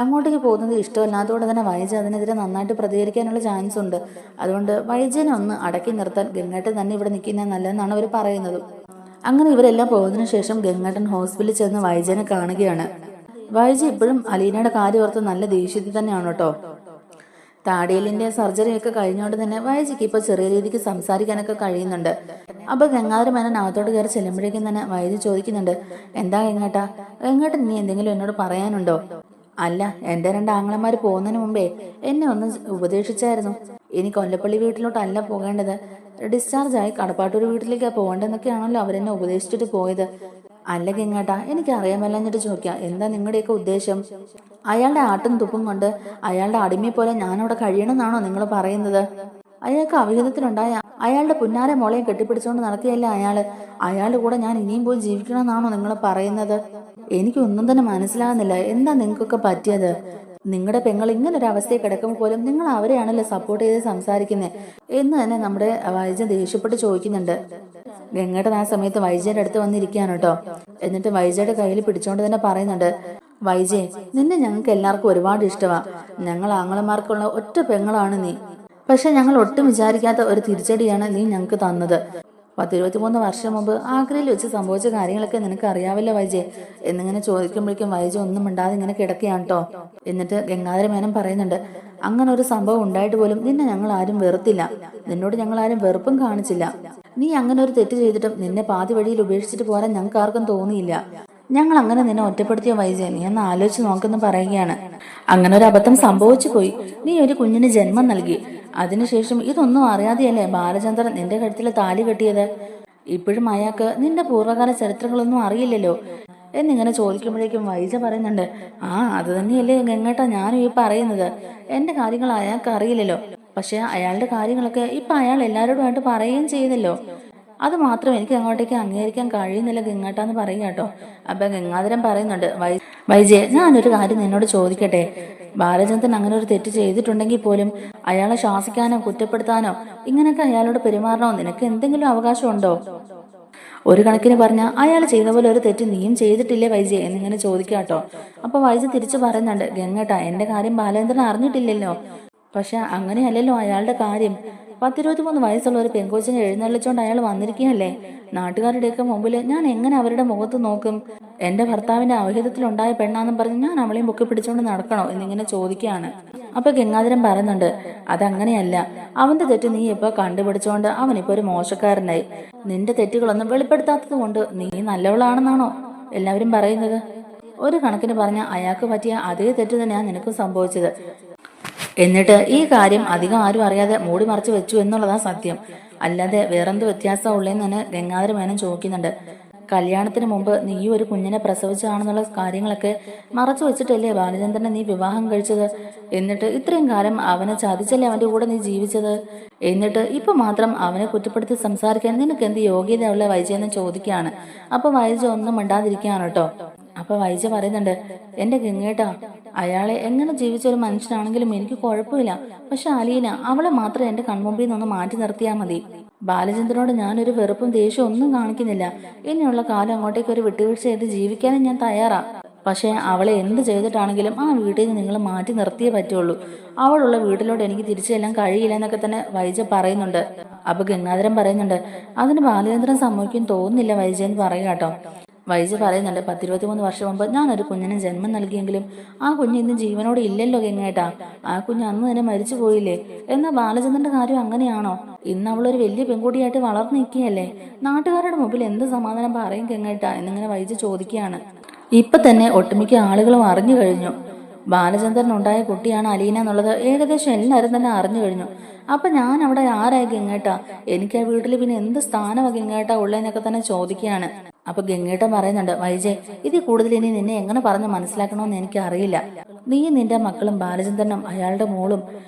അങ്ങോട്ടേക്ക് പോകുന്നത് ഇഷ്ടമല്ലാത്തതുകൊണ്ട് തന്നെ വൈജ അതിനെതിരെ നന്നായിട്ട് പ്രതികരിക്കാനുള്ള ചാൻസ് ഉണ്ട്. അതുകൊണ്ട് വൈജനെ ഒന്ന് അടക്കി നിർത്താൻ ഗംഗേട്ടൻ തന്നെ ഇവിടെ നിൽക്കുന്നത് നല്ലതെന്നാണ് അവർ പറയുന്നത്. അങ്ങനെ ഇവരെല്ലാം പോയതിനു ശേഷം ഗംഗേട്ടൻ ഹോസ്പിറ്റലിൽ ചെന്ന് വൈജനെ കാണുകയാണ്. വൈജ ഇപ്പോഴും അലീനയുടെ കാര്യം ഓർത്ത് നല്ല ദേഷ്യത്തിൽ തന്നെയാണ് കേട്ടോ. താടിയലിന്റെ സർജറിയൊക്കെ കഴിഞ്ഞുകൊണ്ട് തന്നെ വൈജയ്ക്ക് ഇപ്പോൾ ചെറിയ രീതിക്ക് സംസാരിക്കാനൊക്കെ കഴിയുന്നുണ്ട്. അപ്പോൾ ഗംഗാധര മേനൻ അകത്തോട്ട് കയറി ചെല്ലുമ്പോഴേക്കും തന്നെ വൈജ ചോദിക്കുന്നുണ്ട്, എന്താ ഗംഗേട്ടാ, ഗംഗേട്ടൻ ഇനി എന്തെങ്കിലും എന്നോട് പറയാനുണ്ടോ? അല്ല, എൻ്റെ 2 ആങ്ങളമാർ പോകുന്നതിന് മുമ്പേ എന്നെ ഒന്ന് ഉപദേശിച്ചായിരുന്നു. ഇനി കൊല്ലപ്പള്ളി വീട്ടിലോട്ടല്ല പോകേണ്ടത്, ഡിസ്ചാർജായി കടപ്പാട്ടൂർ വീട്ടിലേക്കാണ് പോകേണ്ടതെന്നൊക്കെയാണല്ലോ അവരെന്നെ ഉപദേശിച്ചിട്ട് പോയത്. അല്ല ഗംഗേട്ടാ, എനിക്ക് അറിയാമല്ലെന്നിട്ട് ചോദിക്കാം, എന്താ നിങ്ങളുടെയൊക്കെ ഉദ്ദേശം? അയാളുടെ ആട്ടും തുപ്പും കൊണ്ട് അയാളുടെ അടിമയെ പോലെ ഞാനവിടെ കഴിയണമെന്നാണോ നിങ്ങൾ പറയുന്നത്? അയാൾക്ക് അവിഹിതത്തിലുണ്ടായ അയാളുടെ പുന്നാര മോളെയും കെട്ടിപ്പിടിച്ചുകൊണ്ട് നടക്കുകയല്ല അയാളുടെ കൂടെ ഞാൻ ഇനിയും പോയി ജീവിക്കണമെന്നാണോ നിങ്ങൾ പറയുന്നത്? എനിക്കൊന്നും തന്നെ മനസ്സിലാകുന്നില്ല. എന്താ നിങ്ങൾക്കൊക്കെ പറ്റിയത്? നിങ്ങളുടെ പെങ്ങൾ ഇങ്ങനെ ഒരു അവസ്ഥയിൽ കിടക്കുമ്പോൾ പോലും നിങ്ങൾ അവരെയാണല്ലോ സപ്പോർട്ട് ചെയ്ത് സംസാരിക്കുന്നത് എന്ന് തന്നെ നമ്മുടെ വൈജ ദേഷ്യപ്പെട്ട് ചോദിക്കുന്നുണ്ട്. ഗംഗേട്ടൻ ആ സമയത്ത് വൈജയുടെ അടുത്ത് വന്നിരിക്കുകയാണ് കേട്ടോ. എന്നിട്ട് വൈജയുടെ കയ്യിൽ പിടിച്ചോണ്ട് തന്നെ പറയുന്നുണ്ട്, വൈജെ, നിന്നെ ഞങ്ങൾക്ക് എല്ലാവർക്കും ഒരുപാട് ഇഷ്ടമാ. ഞങ്ങൾ ആങ്ങളമാർക്കുള്ള ഒറ്റ പെങ്ങളാണ് നീ. പക്ഷെ ഞങ്ങൾ ഒട്ടും വിചാരിക്കാത്ത ഒരു തിരിച്ചടിയാണ് നീ ഞങ്ങൾക്ക് തന്നത്. 10-23 വർഷം മുമ്പ് ആഗ്രയിൽ വെച്ച് സംഭവിച്ച കാര്യങ്ങളൊക്കെ നിനക്ക് അറിയാവില്ല വൈജെ എന്നിങ്ങനെ ചോദിക്കുമ്പോഴേക്കും വൈജ ഒന്നും മിണ്ടാതെ ഇങ്ങനെ കിടക്കുകയാണ് കേട്ടോ. എന്നിട്ട് ഗംഗാധര മേനൻ പറയുന്നുണ്ട്, അങ്ങനെ ഒരു സംഭവം ഉണ്ടായിട്ട് പോലും നിന്നെ ഞങ്ങൾ ആരും വെറുത്തില്ല, നിന്നോട് ഞങ്ങൾ ആരും വെറുപ്പും കാണിച്ചില്ല. നീ അങ്ങനെ ഒരു തെറ്റ് ചെയ്തിട്ടും നിന്നെ പാതി വഴിയിൽ ഉപേക്ഷിച്ചിട്ട് പോരാൻ ഞങ്ങൾക്ക് ആർക്കും തോന്നിയില്ല. ഞങ്ങൾ അങ്ങനെ നിന്നെ ഒറ്റപ്പെടുത്തിയ വൈജെ, നീ ഒന്ന് ആലോചിച്ച് നോക്കെന്ന് പറയുകയാണ്. അങ്ങനെ ഒരു അബദ്ധം സംഭവിച്ചു പോയി. നീ ഒരു കുഞ്ഞിന് ജന്മം നൽകി. അതിനുശേഷം ഇതൊന്നും അറിയാതെയല്ലേ ബാലചന്ദ്രൻ നിന്റെ കഴുത്തിൽ താലി കെട്ടിയത്? ഇപ്പോഴും അയാൾക്ക് നിന്റെ പൂർവ്വകാല ചരിത്രങ്ങളൊന്നും അറിയില്ലല്ലോ എന്നിങ്ങനെ ചോദിക്കുമ്പോഴേക്കും വൈജ പറയുന്നുണ്ട്, അത് തന്നെയല്ലേ ഗംഗേട്ടാ ഞാനും ഈ പറയുന്നത്. എന്റെ കാര്യങ്ങൾ അയാൾക്ക് അറിയില്ലല്ലോ, പക്ഷെ അയാളുടെ കാര്യങ്ങളൊക്കെ ഇപ്പൊ അയാൾ എല്ലാവരോടുമായിട്ട് പറയുകയും ചെയ്തല്ലോ. അത് മാത്രം എനിക്ക് അങ്ങോട്ടേക്ക് അംഗീകരിക്കാൻ കഴിയുന്നില്ല ഗംഗേട്ടാന്ന് പറയുക കേട്ടോ. അപ്പൊ ഗംഗാധരൻ പറയുന്നുണ്ട്, വൈജയെ, ഞാനൊരു കാര്യം നിന്നോട് ചോദിക്കട്ടെ. ബാലചന്ദ്രൻ അങ്ങനെ ഒരു തെറ്റ് ചെയ്തിട്ടുണ്ടെങ്കിൽ പോലും അയാളെ ശാസിക്കാനോ കുറ്റപ്പെടുത്താനോ ഇങ്ങനെയൊക്കെ അയാളോട് പെരുമാറണോ നിനക്ക് എന്തെങ്കിലും അവകാശമുണ്ടോ? ഒരു കണക്കിന് പറഞ്ഞാൽ അയാൾ ചെയ്ത പോലെ ഒരു തെറ്റ് നീയും ചെയ്തിട്ടില്ലേ വൈജയെ എന്നിങ്ങനെ ചോദിക്കാട്ടോ. അപ്പൊ വൈജ തിരിച്ചു പറയുന്നുണ്ട്, ഗംഗേട്ടാ, എന്റെ കാര്യം ബാലചന്ദ്രൻ അറിഞ്ഞിട്ടില്ലല്ലോ. പക്ഷെ അങ്ങനെയല്ലല്ലോ അയാളുടെ കാര്യം. 10-23 വയസ്സുള്ള ഒരു പെങ്കൊച്ചിനെ എഴുന്നള്ളിച്ചോണ്ട് അയാൾ വന്നിരിക്കുകയല്ലേ. നാട്ടുകാരുടെയൊക്കെ മുമ്പിൽ ഞാൻ എങ്ങനെ അവരുടെ മുഖത്ത് നോക്കും? എന്റെ ഭർത്താവിന്റെ അവഹിതത്തിലുണ്ടായ പെണ്ണാന്നും പറഞ്ഞ് ഞാൻ അവളെയും പൊക്കി പിടിച്ചോണ്ട് നടക്കണോ എന്നിങ്ങനെ ചോദിക്കുകയാണ്. അപ്പൊ ഗംഗാധരൻ പറയുന്നുണ്ട്, അതങ്ങനെയല്ല. അവന്റെ തെറ്റ് നീ ഇപ്പൊ കണ്ടുപിടിച്ചോണ്ട് അവനിപ്പോ ഒരു മോശക്കാരനായി. നിന്റെ തെറ്റുകളൊന്നും വെളിപ്പെടുത്താത്തത് കൊണ്ട് നീ നല്ലവളാണെന്നാണോ എല്ലാവരും പറയുന്നത്? ഒരു കണക്കിന് പറഞ്ഞ അയാൾക്ക് പറ്റിയ അതേ തെറ്റ് തന്നെയാണ് നിനക്കും സംഭവിച്ചത്. എന്നിട്ട് ഈ കാര്യം അധികം ആരും അറിയാതെ മൂടി മറച്ചു വെച്ചു എന്നുള്ളതാ സത്യം. അല്ലാതെ വേറെന്ത് വ്യത്യാസം ഉള്ളതെന്ന് തന്നെ ഗംഗാധര മേനൻ ചോദിക്കുന്നുണ്ട്. കല്യാണത്തിന് മുമ്പ് നീ ഒരു കുഞ്ഞിനെ പ്രസവിച്ചതാണെന്നുള്ള കാര്യങ്ങളൊക്കെ മറച്ചു വെച്ചിട്ടല്ലേ ബാലചന്ദ്രനെ നീ വിവാഹം കഴിച്ചത്? എന്നിട്ട് ഇത്രയും കാലം അവനെ ചതിച്ചല്ലേ അവന്റെ കൂടെ നീ ജീവിച്ചത്? എന്നിട്ട് ഇപ്പൊ മാത്രം അവനെ കുറ്റപ്പെടുത്തി സംസാരിക്കാൻ നിനക്ക് എന്ത് യോഗ്യതയുള്ള വൈജയെന്ന് ചോദിക്കുകയാണ്. അപ്പൊ വൈജ ഒന്നും മിണ്ടാതിരിക്കുകയാണ് കേട്ടോ. അപ്പൊ വൈജ പറയുന്നുണ്ട്, എന്റെ ഗംഗേട്ടാ, അയാളെ എങ്ങനെ ജീവിച്ച ഒരു മനുഷ്യനാണെങ്കിലും എനിക്ക് കുഴപ്പമില്ല. പക്ഷെ അലീന, അവളെ മാത്രം എന്റെ കൺമുമ്പിൽ നിന്ന് മാറ്റി നിർത്തിയാൽ മതി. ബാലചന്ദ്രനോട് ഞാനൊരു വെറുപ്പും ദേഷ്യവും ഒന്നും കാണിക്കുന്നില്ല. ഇനിയുള്ള കാലം അങ്ങോട്ടേക്ക് ഒരു വിട്ടുവീഴ്ച ചെയ്ത് ജീവിക്കാനും ഞാൻ തയ്യാറാ. പക്ഷെ അവളെ എന്ത് ചെയ്തിട്ടാണെങ്കിലും ആ വീട്ടിൽ നിന്ന് നിങ്ങൾ മാറ്റി നിർത്തിയേ പറ്റുള്ളൂ. അവളുള്ള വീട്ടിലോട്ട് എനിക്ക് തിരിച്ചു ചെല്ലാൻ കഴിയില്ല എന്നൊക്കെ തന്നെ വൈജ പറയുന്നുണ്ട്. അപ്പൊ ഗംഗാധരൻ പറയുന്നുണ്ട്, അതിന് ബാലചന്ദ്രൻ സമ്മതിക്കും തോന്നുന്നില്ല വൈജ എന്ന് പറയുക കേട്ടോ. വൈജ പറയുന്നുണ്ട്, 10-23 വർഷം മുമ്പ് ഞാനൊരു കുഞ്ഞിന് ജന്മം നൽകിയെങ്കിലും ആ കുഞ്ഞ് ഇന്ന് ജീവനോടെ ഇല്ലല്ലോ ഗംഗേട്ടാ. ആ കുഞ്ഞ് അന്ന് തന്നെ മരിച്ചു പോയില്ലേ? എന്നാൽ ബാലചന്ദ്രന്റെ കാര്യം അങ്ങനെയാണോ? ഇന്ന് അവളൊരു വലിയ പെൺകുട്ടിയായിട്ട് വളർന്നു നിൽക്കുകയല്ലേ. നാട്ടുകാരുടെ മുമ്പിൽ എന്ത് സമാധാനം പറയും ഗംഗേട്ടാ എന്നിങ്ങനെ വൈജ ചോദിക്കുകയാണ്. ഇപ്പൊ തന്നെ ഒട്ടുമിക്ക ആളുകളും അറിഞ്ഞു കഴിഞ്ഞു. ബാലചന്ദ്രൻ ഉണ്ടായ കുട്ടിയാണ് അലീന എന്നുള്ളത് ഏകദേശം എല്ലാവരും തന്നെ അറിഞ്ഞു കഴിഞ്ഞു. അപ്പൊ ഞാൻ അവിടെ ആരായി ഗംഗേട്ടാ? എനിക്ക് ആ വീട്ടിൽ പിന്നെ എന്ത് സ്ഥാനമാ ഗംഗേട്ടാ ഉള്ളതെന്നൊക്കെ തന്നെ ചോദിക്കുകയാണ്. അപ്പൊ ഗംഗേട്ടൻ പറയുന്നുണ്ട്, വൈജെ, ഇതിൽ കൂടുതൽ ഇനി നിന്നെ എങ്ങനെ പറഞ്ഞ് മനസ്സിലാക്കണമെന്ന് എനിക്ക് അറിയില്ല. നീ നിന്റെ മക്കളും ബാലചന്ദ്രനും അയാളുടെ മോളും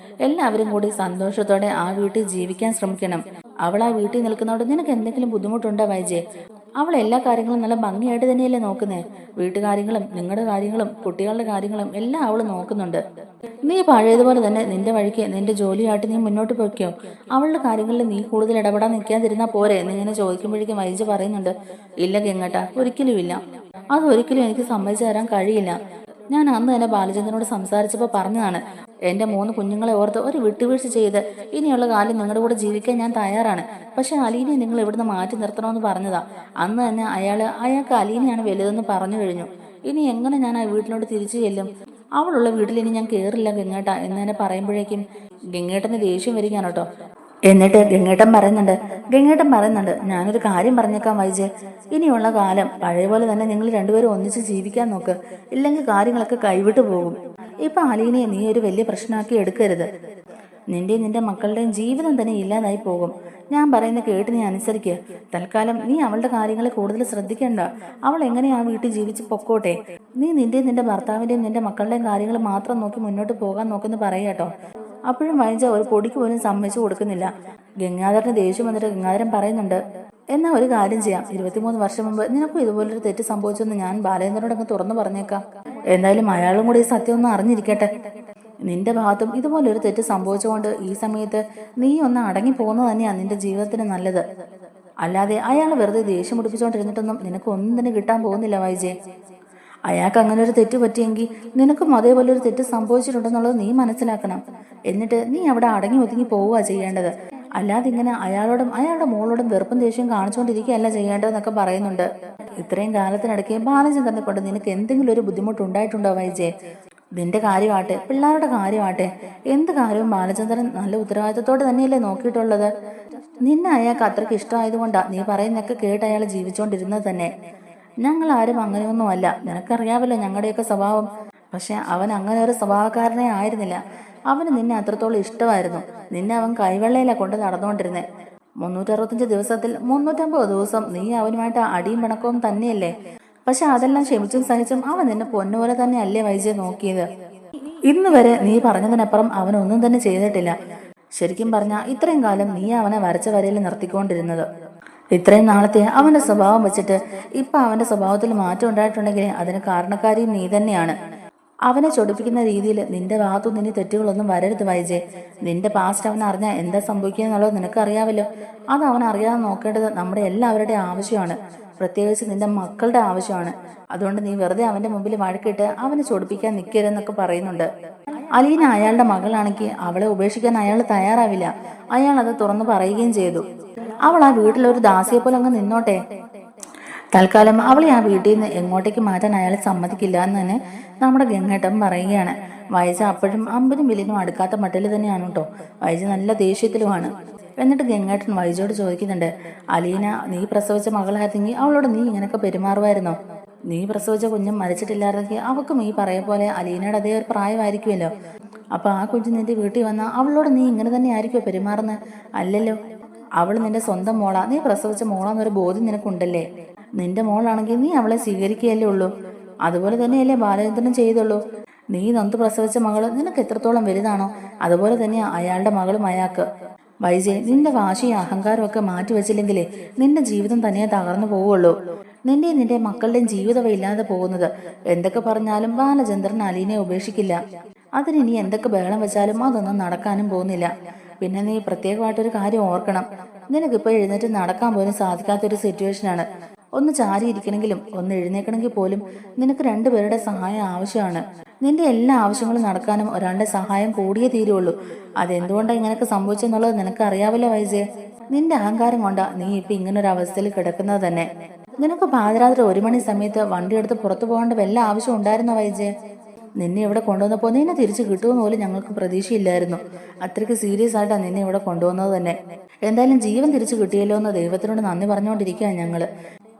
എല്ലാവരും കൂടി സന്തോഷത്തോടെ ആ വീട്ടിൽ ജീവിക്കാൻ ശ്രമിക്കണം. അവൾ ആ വീട്ടിൽ നിൽക്കുന്നതോട് നിനക്ക് എന്തെങ്കിലും ബുദ്ധിമുട്ടുണ്ടോ വൈജെ? അവൾ എല്ലാ കാര്യങ്ങളും നല്ല ഭംഗിയായിട്ട് തന്നെയല്ലേ നോക്കുന്നേ? വീട്ടുകാര്യങ്ങളും നിങ്ങളുടെ കാര്യങ്ങളും കുട്ടികളുടെ കാര്യങ്ങളും എല്ലാം അവൾ നോക്കുന്നുണ്ട്. നീ പഴയതുപോലെ തന്നെ നിന്റെ വഴിക്ക് നിന്റെ ജോലിയായിട്ട് നീ മുന്നോട്ട് പോയിക്കോ. അവളുടെ കാര്യങ്ങളിൽ നീ കൂടുതൽ ഇടപെടാൻ നിൽക്കാതിരുന്നാ പോരെ എന്നിങ്ങനെ ചോദിക്കുമ്പോഴേക്കും വൈജ പറയുന്നുണ്ട്, ഇല്ല ഗംഗേട്ടാ, ഒരിക്കലും ഇല്ല. അതൊരിക്കലും എനിക്ക് സമ്മതിച്ചു തരാൻ കഴിയില്ല. ഞാൻ അന്ന് തന്നെ ബാലചന്ദ്രനോട് സംസാരിച്ചപ്പോൾ പറഞ്ഞതാണ്, എന്റെ 3 കുഞ്ഞുങ്ങളെ ഓർത്ത് ഒരു വിട്ടുവീഴ്ച ചെയ്ത് ഇനിയുള്ള കാലം നിങ്ങളുടെ കൂടെ ജീവിക്കാൻ ഞാൻ തയ്യാറാണ്. പക്ഷെ അലീനെ നിങ്ങൾ ഇവിടുന്ന് മാറ്റി നിർത്തണമെന്ന് പറഞ്ഞതാ. അന്ന് തന്നെ അയാൾക്ക് അലീനയാണ് വലുതെന്ന് പറഞ്ഞു കഴിഞ്ഞു. ഇനി എങ്ങനെ ഞാൻ ആ വീട്ടിലോട്ട് തിരിച്ചു ചെല്ലും? അവളുള്ള വീട്ടിൽ ഇനി ഞാൻ കയറില്ല ഗംഗേട്ട എന്ന് തന്നെ പറയുമ്പോഴേക്കും ഗംഗേട്ടന് ദേഷ്യം വരികയാണ് കേട്ടോ. എന്നിട്ട് ഗംഗേട്ടൻ പറയുന്നുണ്ട് ഞാനൊരു കാര്യം പറഞ്ഞേക്കാം വൈജയ്, ഇനിയുള്ള കാലം പഴയ പോലെ തന്നെ നിങ്ങൾ രണ്ടുപേരും ഒന്നിച്ച് ജീവിക്കാൻ നോക്ക്, ഇല്ലെങ്കിൽ കാര്യങ്ങളൊക്കെ കൈവിട്ടു പോകും. ഇപ്പൊ അലീനയെ നീ ഒരു വലിയ പ്രശ്നമാക്കി എടുക്കരുത്. നിന്റെ മക്കളുടെയും ജീവിതം തന്നെ ഇല്ലാതായി പോകും. ഞാൻ പറയുന്ന കേട്ട് നീ അനുസരിക്കുക. തൽക്കാലം നീ അവളുടെ കാര്യങ്ങളെ കൂടുതൽ ശ്രദ്ധിക്കണ്ട. അവൾ എങ്ങനെ ആ വീട്ടിൽ ജീവിച്ച് പൊക്കോട്ടെ. നീ നിന്റെ ഭർത്താവിന്റെയും നിന്റെ മക്കളുടെയും കാര്യങ്ങൾ മാത്രം നോക്കി മുന്നോട്ട് പോകാൻ നോക്കുന്നു പറയാട്ടോ. അപ്പോഴും വൈജ ഒരു പൊടിക്ക് പോലും സമ്മതിച്ചു കൊടുക്കുന്നില്ല. ഗംഗാധരന് ദേഷ്യം വന്നിട്ട് ഗംഗാധരൻ പറയുന്നുണ്ട്, എന്നാ ഒരു കാര്യം ചെയ്യാം, 23 വർഷം മുമ്പ് നിനക്കും ഇതുപോലൊരു തെറ്റ് സംഭവിച്ചെന്ന് ഞാൻ ബാലേന്ദ്രനോടങ്ങ് തുറന്നു പറഞ്ഞേക്കാം. എന്തായാലും അയാളും കൂടി ഈ സത്യം ഒന്ന് അറിഞ്ഞിരിക്കട്ടെ. നിന്റെ ഭാഗത്തും ഇതുപോലൊരു തെറ്റ് സംഭവിച്ചുകൊണ്ട് ഈ സമയത്ത് നീ ഒന്ന് അടങ്ങി പോകുന്നത് തന്നെയാണ് നിന്റെ ജീവിതത്തിന് നല്ലത്. അല്ലാതെ അയാൾ വെറുതെ ദേഷ്യം മുടിപ്പിച്ചുകൊണ്ടിരുന്നിട്ടൊന്നും നിനക്ക് ഒന്നും തന്നെ കിട്ടാൻ പോകുന്നില്ല വൈജയ്. അയാൾക്ക് അങ്ങനെ ഒരു തെറ്റ് പറ്റിയെങ്കിൽ നിനക്കും അതേപോലെ ഒരു തെറ്റ് സംഭവിച്ചിട്ടുണ്ടെന്നുള്ളത് നീ മനസ്സിലാക്കണം. എന്നിട്ട് നീ അവിടെ അടങ്ങി ഒതുങ്ങി പോവുക ചെയ്യേണ്ടത്. അല്ലാതെ ഇങ്ങനെ അയാളോടും അയാളുടെ മോളോടും വെറുപ്പും ദേഷ്യം കാണിച്ചുകൊണ്ടിരിക്കുകയല്ല ചെയ്യേണ്ടതെന്നൊക്കെ പറയുന്നുണ്ട്. ഇത്രയും കാലത്തിനിടയ്ക്ക് ബാലചന്ദ്രനെ കൊണ്ട് നിനക്ക് എന്തെങ്കിലും ഒരു ബുദ്ധിമുട്ടുണ്ടായിട്ടുണ്ടോ വൈജയ്? നിന്റെ കാര്യമാട്ടെ പിള്ളേരുടെ കാര്യമാട്ടെ എന്ത് കാര്യവും ബാലചന്ദ്രൻ നല്ല ഉത്തരവാദിത്തത്തോടെ തന്നെയല്ലേ നോക്കിയിട്ടുള്ളത്. നിന്നെ അയാൾക്ക് അത്രയ്ക്ക് ഇഷ്ടമായതുകൊണ്ടാ നീ പറയുന്നൊക്കെ കേട്ട് അയാൾ ജീവിച്ചുകൊണ്ടിരുന്നത് തന്നെ. ഞങ്ങൾ ആരും അങ്ങനെയൊന്നുമല്ല, നിനക്കറിയാമല്ലോ ഞങ്ങളുടെയൊക്കെ സ്വഭാവം. പക്ഷെ അവൻ അങ്ങനെ ഒരു സ്വഭാവക്കാരനെ ആയിരുന്നില്ല. അവന് നിന്നെ അത്രത്തോളം ഇഷ്ടമായിരുന്നു. നിന്നെ അവൻ കൈവെള്ളയിലാണ് കൊണ്ട് നടന്നുകൊണ്ടിരുന്നത്. 365 ദിവസത്തിൽ 350 ദിവസം നീ അവനുമായിട്ട് അടിയും പിണക്കവും തന്നെയല്ലേ. പക്ഷെ അതെല്ലാം ക്ഷമിച്ചും സഹിച്ചും അവൻ നിന്നെ പൊന്നുപോലെ തന്നെ അല്ലേ വൈജയെ നോക്കിയത്. ഇന്ന് വരെ നീ പറഞ്ഞതിനപ്പുറം അവനൊന്നും തന്നെ ചെയ്തിട്ടില്ല. ശരിക്കും പറഞ്ഞാൽ ഇത്രയും കാലം നീ അവനെ വരച്ച വരയിൽ നിർത്തിക്കൊണ്ടിരുന്നത്. ഇത്രയും നാളത്തെ അവന്റെ സ്വഭാവം വെച്ചിട്ട് ഇപ്പൊ അവന്റെ സ്വഭാവത്തിൽ മാറ്റം ഉണ്ടായിട്ടുണ്ടെങ്കിൽ അതിന് കാരണക്കാരിയും നീ തന്നെയാണ്. അവനെ ചൊടിപ്പിക്കുന്ന രീതിയിൽ നിന്റെ ഭാഗത്തു നിന്റെ തെറ്റുകളൊന്നും വരരുത് വൈജയ്. നിന്റെ പാസ്റ്റ് അവൻ അറിഞ്ഞാൽ എന്താ സംഭവിക്കുക എന്നുള്ളത് നിനക്കറിയാമല്ലോ. അത് അവൻ അറിയാതെ നോക്കേണ്ടത് നമ്മുടെ എല്ലാവരുടെയും ആവശ്യമാണ്, പ്രത്യേകിച്ച് നിന്റെ മക്കളുടെ ആവശ്യമാണ്. അതുകൊണ്ട് നീ വെറുതെ അവന്റെ മുമ്പിൽ വഴക്കിട്ട് അവനെ ചൊടിപ്പിക്കാൻ നിൽക്കരുതെന്നൊക്കെ പറയുന്നുണ്ട്. അലീന അയാളുടെ മകളാണെങ്കിൽ അവളെ ഉപേക്ഷിക്കാൻ അയാൾ തയ്യാറാവില്ല. അയാൾ അത് തുറന്നു പറയുകയും ചെയ്തു. അവൾ ആ വീട്ടിലൊരു ദാസിയെ പോലെ അങ്ങ് നിന്നോട്ടെ. തൽക്കാലം അവളെ ആ വീട്ടിൽ നിന്ന് എങ്ങോട്ടേക്ക് മാറ്റാൻ അയാൾ സമ്മതിക്കില്ല എന്ന് തന്നെ നമ്മുടെ ഗംഗേട്ടൻ പറയുകയാണ്. വൈജ അപ്പോഴും അമ്പനും വില്ലിനും അടുക്കാത്ത മട്ടിൽ തന്നെയാണ് കേട്ടോ. വൈജ നല്ല ദേഷ്യത്തിലുമാണ്. എന്നിട്ട് ഗംഗേട്ടൻ വൈജയോട് ചോദിക്കുന്നുണ്ട്, അലീന നീ പ്രസവിച്ച മകളായിരുന്നെങ്കിൽ അവളോട് നീ ഇങ്ങനെയൊക്കെ പെരുമാറുമായിരുന്നോ? നീ പ്രസവിച്ച കുഞ്ഞും മരിച്ചിട്ടില്ലായിരുന്നെങ്കിൽ അവക്കും ഈ പറയ പോലെ അലീനയുടെ അതേ ഒരു പ്രായമായിരിക്കുമല്ലോ. അപ്പൊ ആ കുഞ്ഞ് നിന്റെ വീട്ടിൽ വന്നാൽ അവളോട് നീ ഇങ്ങനെ തന്നെ ആയിരിക്കുമോ പെരുമാറുന്നത്? അല്ലല്ലോ, അവൾ നിന്റെ സ്വന്തം മോളാ, നീ പ്രസവിച്ച മോളാന്നൊരു ബോധ്യം നിനക്കുണ്ടല്ലേ. നിന്റെ മോളാണെങ്കിൽ നീ അവളെ സ്വീകരിക്കുകയല്ലേ ഉള്ളൂ. അതുപോലെ തന്നെയല്ലേ ബാലചന്ദ്രൻ ചെയ്തുള്ളൂ. നീ നൊന്ത് പ്രസവിച്ച മകള് നിനക്ക് എത്രത്തോളം വലുതാണോ അതുപോലെ തന്നെയാ അയാളുടെ മകളും അയാൾക്ക്. വൈജയ്, നിന്റെ വാശിയും അഹങ്കാരമൊക്കെ മാറ്റിവെച്ചില്ലെങ്കിലേ നിന്റെ ജീവിതം തന്നെ തകർന്നു പോവുള്ളൂ. നിന്റെ മക്കളുടെയും ജീവിതമേ ഇല്ലാതെ പോകുന്നത്. എന്തൊക്കെ പറഞ്ഞാലും ബാലചന്ദ്രൻ അലീനെ ഉപേക്ഷിക്കില്ല. അതിനി എന്തൊക്കെ ബഹളം വെച്ചാലും അതൊന്നും നടക്കാനും പോകുന്നില്ല. പിന്നെ നീ പ്രത്യേകമായിട്ടൊരു കാര്യം ഓർക്കണം, നിനക്കിപ്പോൾ എഴുന്നേറ്റ് നടക്കാൻ പോലും സാധിക്കാത്തൊരു സിറ്റുവേഷനാണ്. ഒന്ന് ചാരിയിരിക്കണമെങ്കിലും ഒന്ന് എഴുന്നേക്കണമെങ്കിൽ പോലും നിനക്ക് രണ്ടുപേരുടെ സഹായം ആവശ്യമാണ്. നിന്റെ എല്ലാ ആവശ്യങ്ങളും നടക്കാനും ഒരാളുടെ സഹായം കൂടിയേ തീരുള്ളൂ. അതെന്തുകൊണ്ടാണ് ഇങ്ങനെയൊക്കെ സംഭവിച്ചെന്നുള്ളത് നിനക്ക് അറിയാവല്ലോ വൈജയ്. നിന്റെ അഹങ്കാരം കൊണ്ടാ നീ ഇപ്പൊ ഇങ്ങനൊരു അവസ്ഥയിൽ കിടക്കുന്നത് തന്നെ. നിനക്ക് പാതിരാത്രി 1 മണി സമയത്ത് വണ്ടി എടുത്ത് പുറത്തു പോകേണ്ട വല്ല ആവശ്യം ഉണ്ടായിരുന്നോ വൈജയ്? നിന്നെ ഇവിടെ കൊണ്ടുവന്നപ്പോൾ നിന്നെ തിരിച്ചു കിട്ടുമെന്ന് പോലും ഞങ്ങൾക്ക് പ്രതീക്ഷയില്ലായിരുന്നു. അത്രയ്ക്ക് സീരിയസ് ആയിട്ടാണ് നിന്നെ ഇവിടെ കൊണ്ടുവന്നത് തന്നെ. എന്തായാലും ജീവൻ തിരിച്ചു കിട്ടിയല്ലോ എന്ന് ദൈവത്തിനോട് നന്ദി പറഞ്ഞുകൊണ്ടിരിക്കുക ഞങ്ങള്.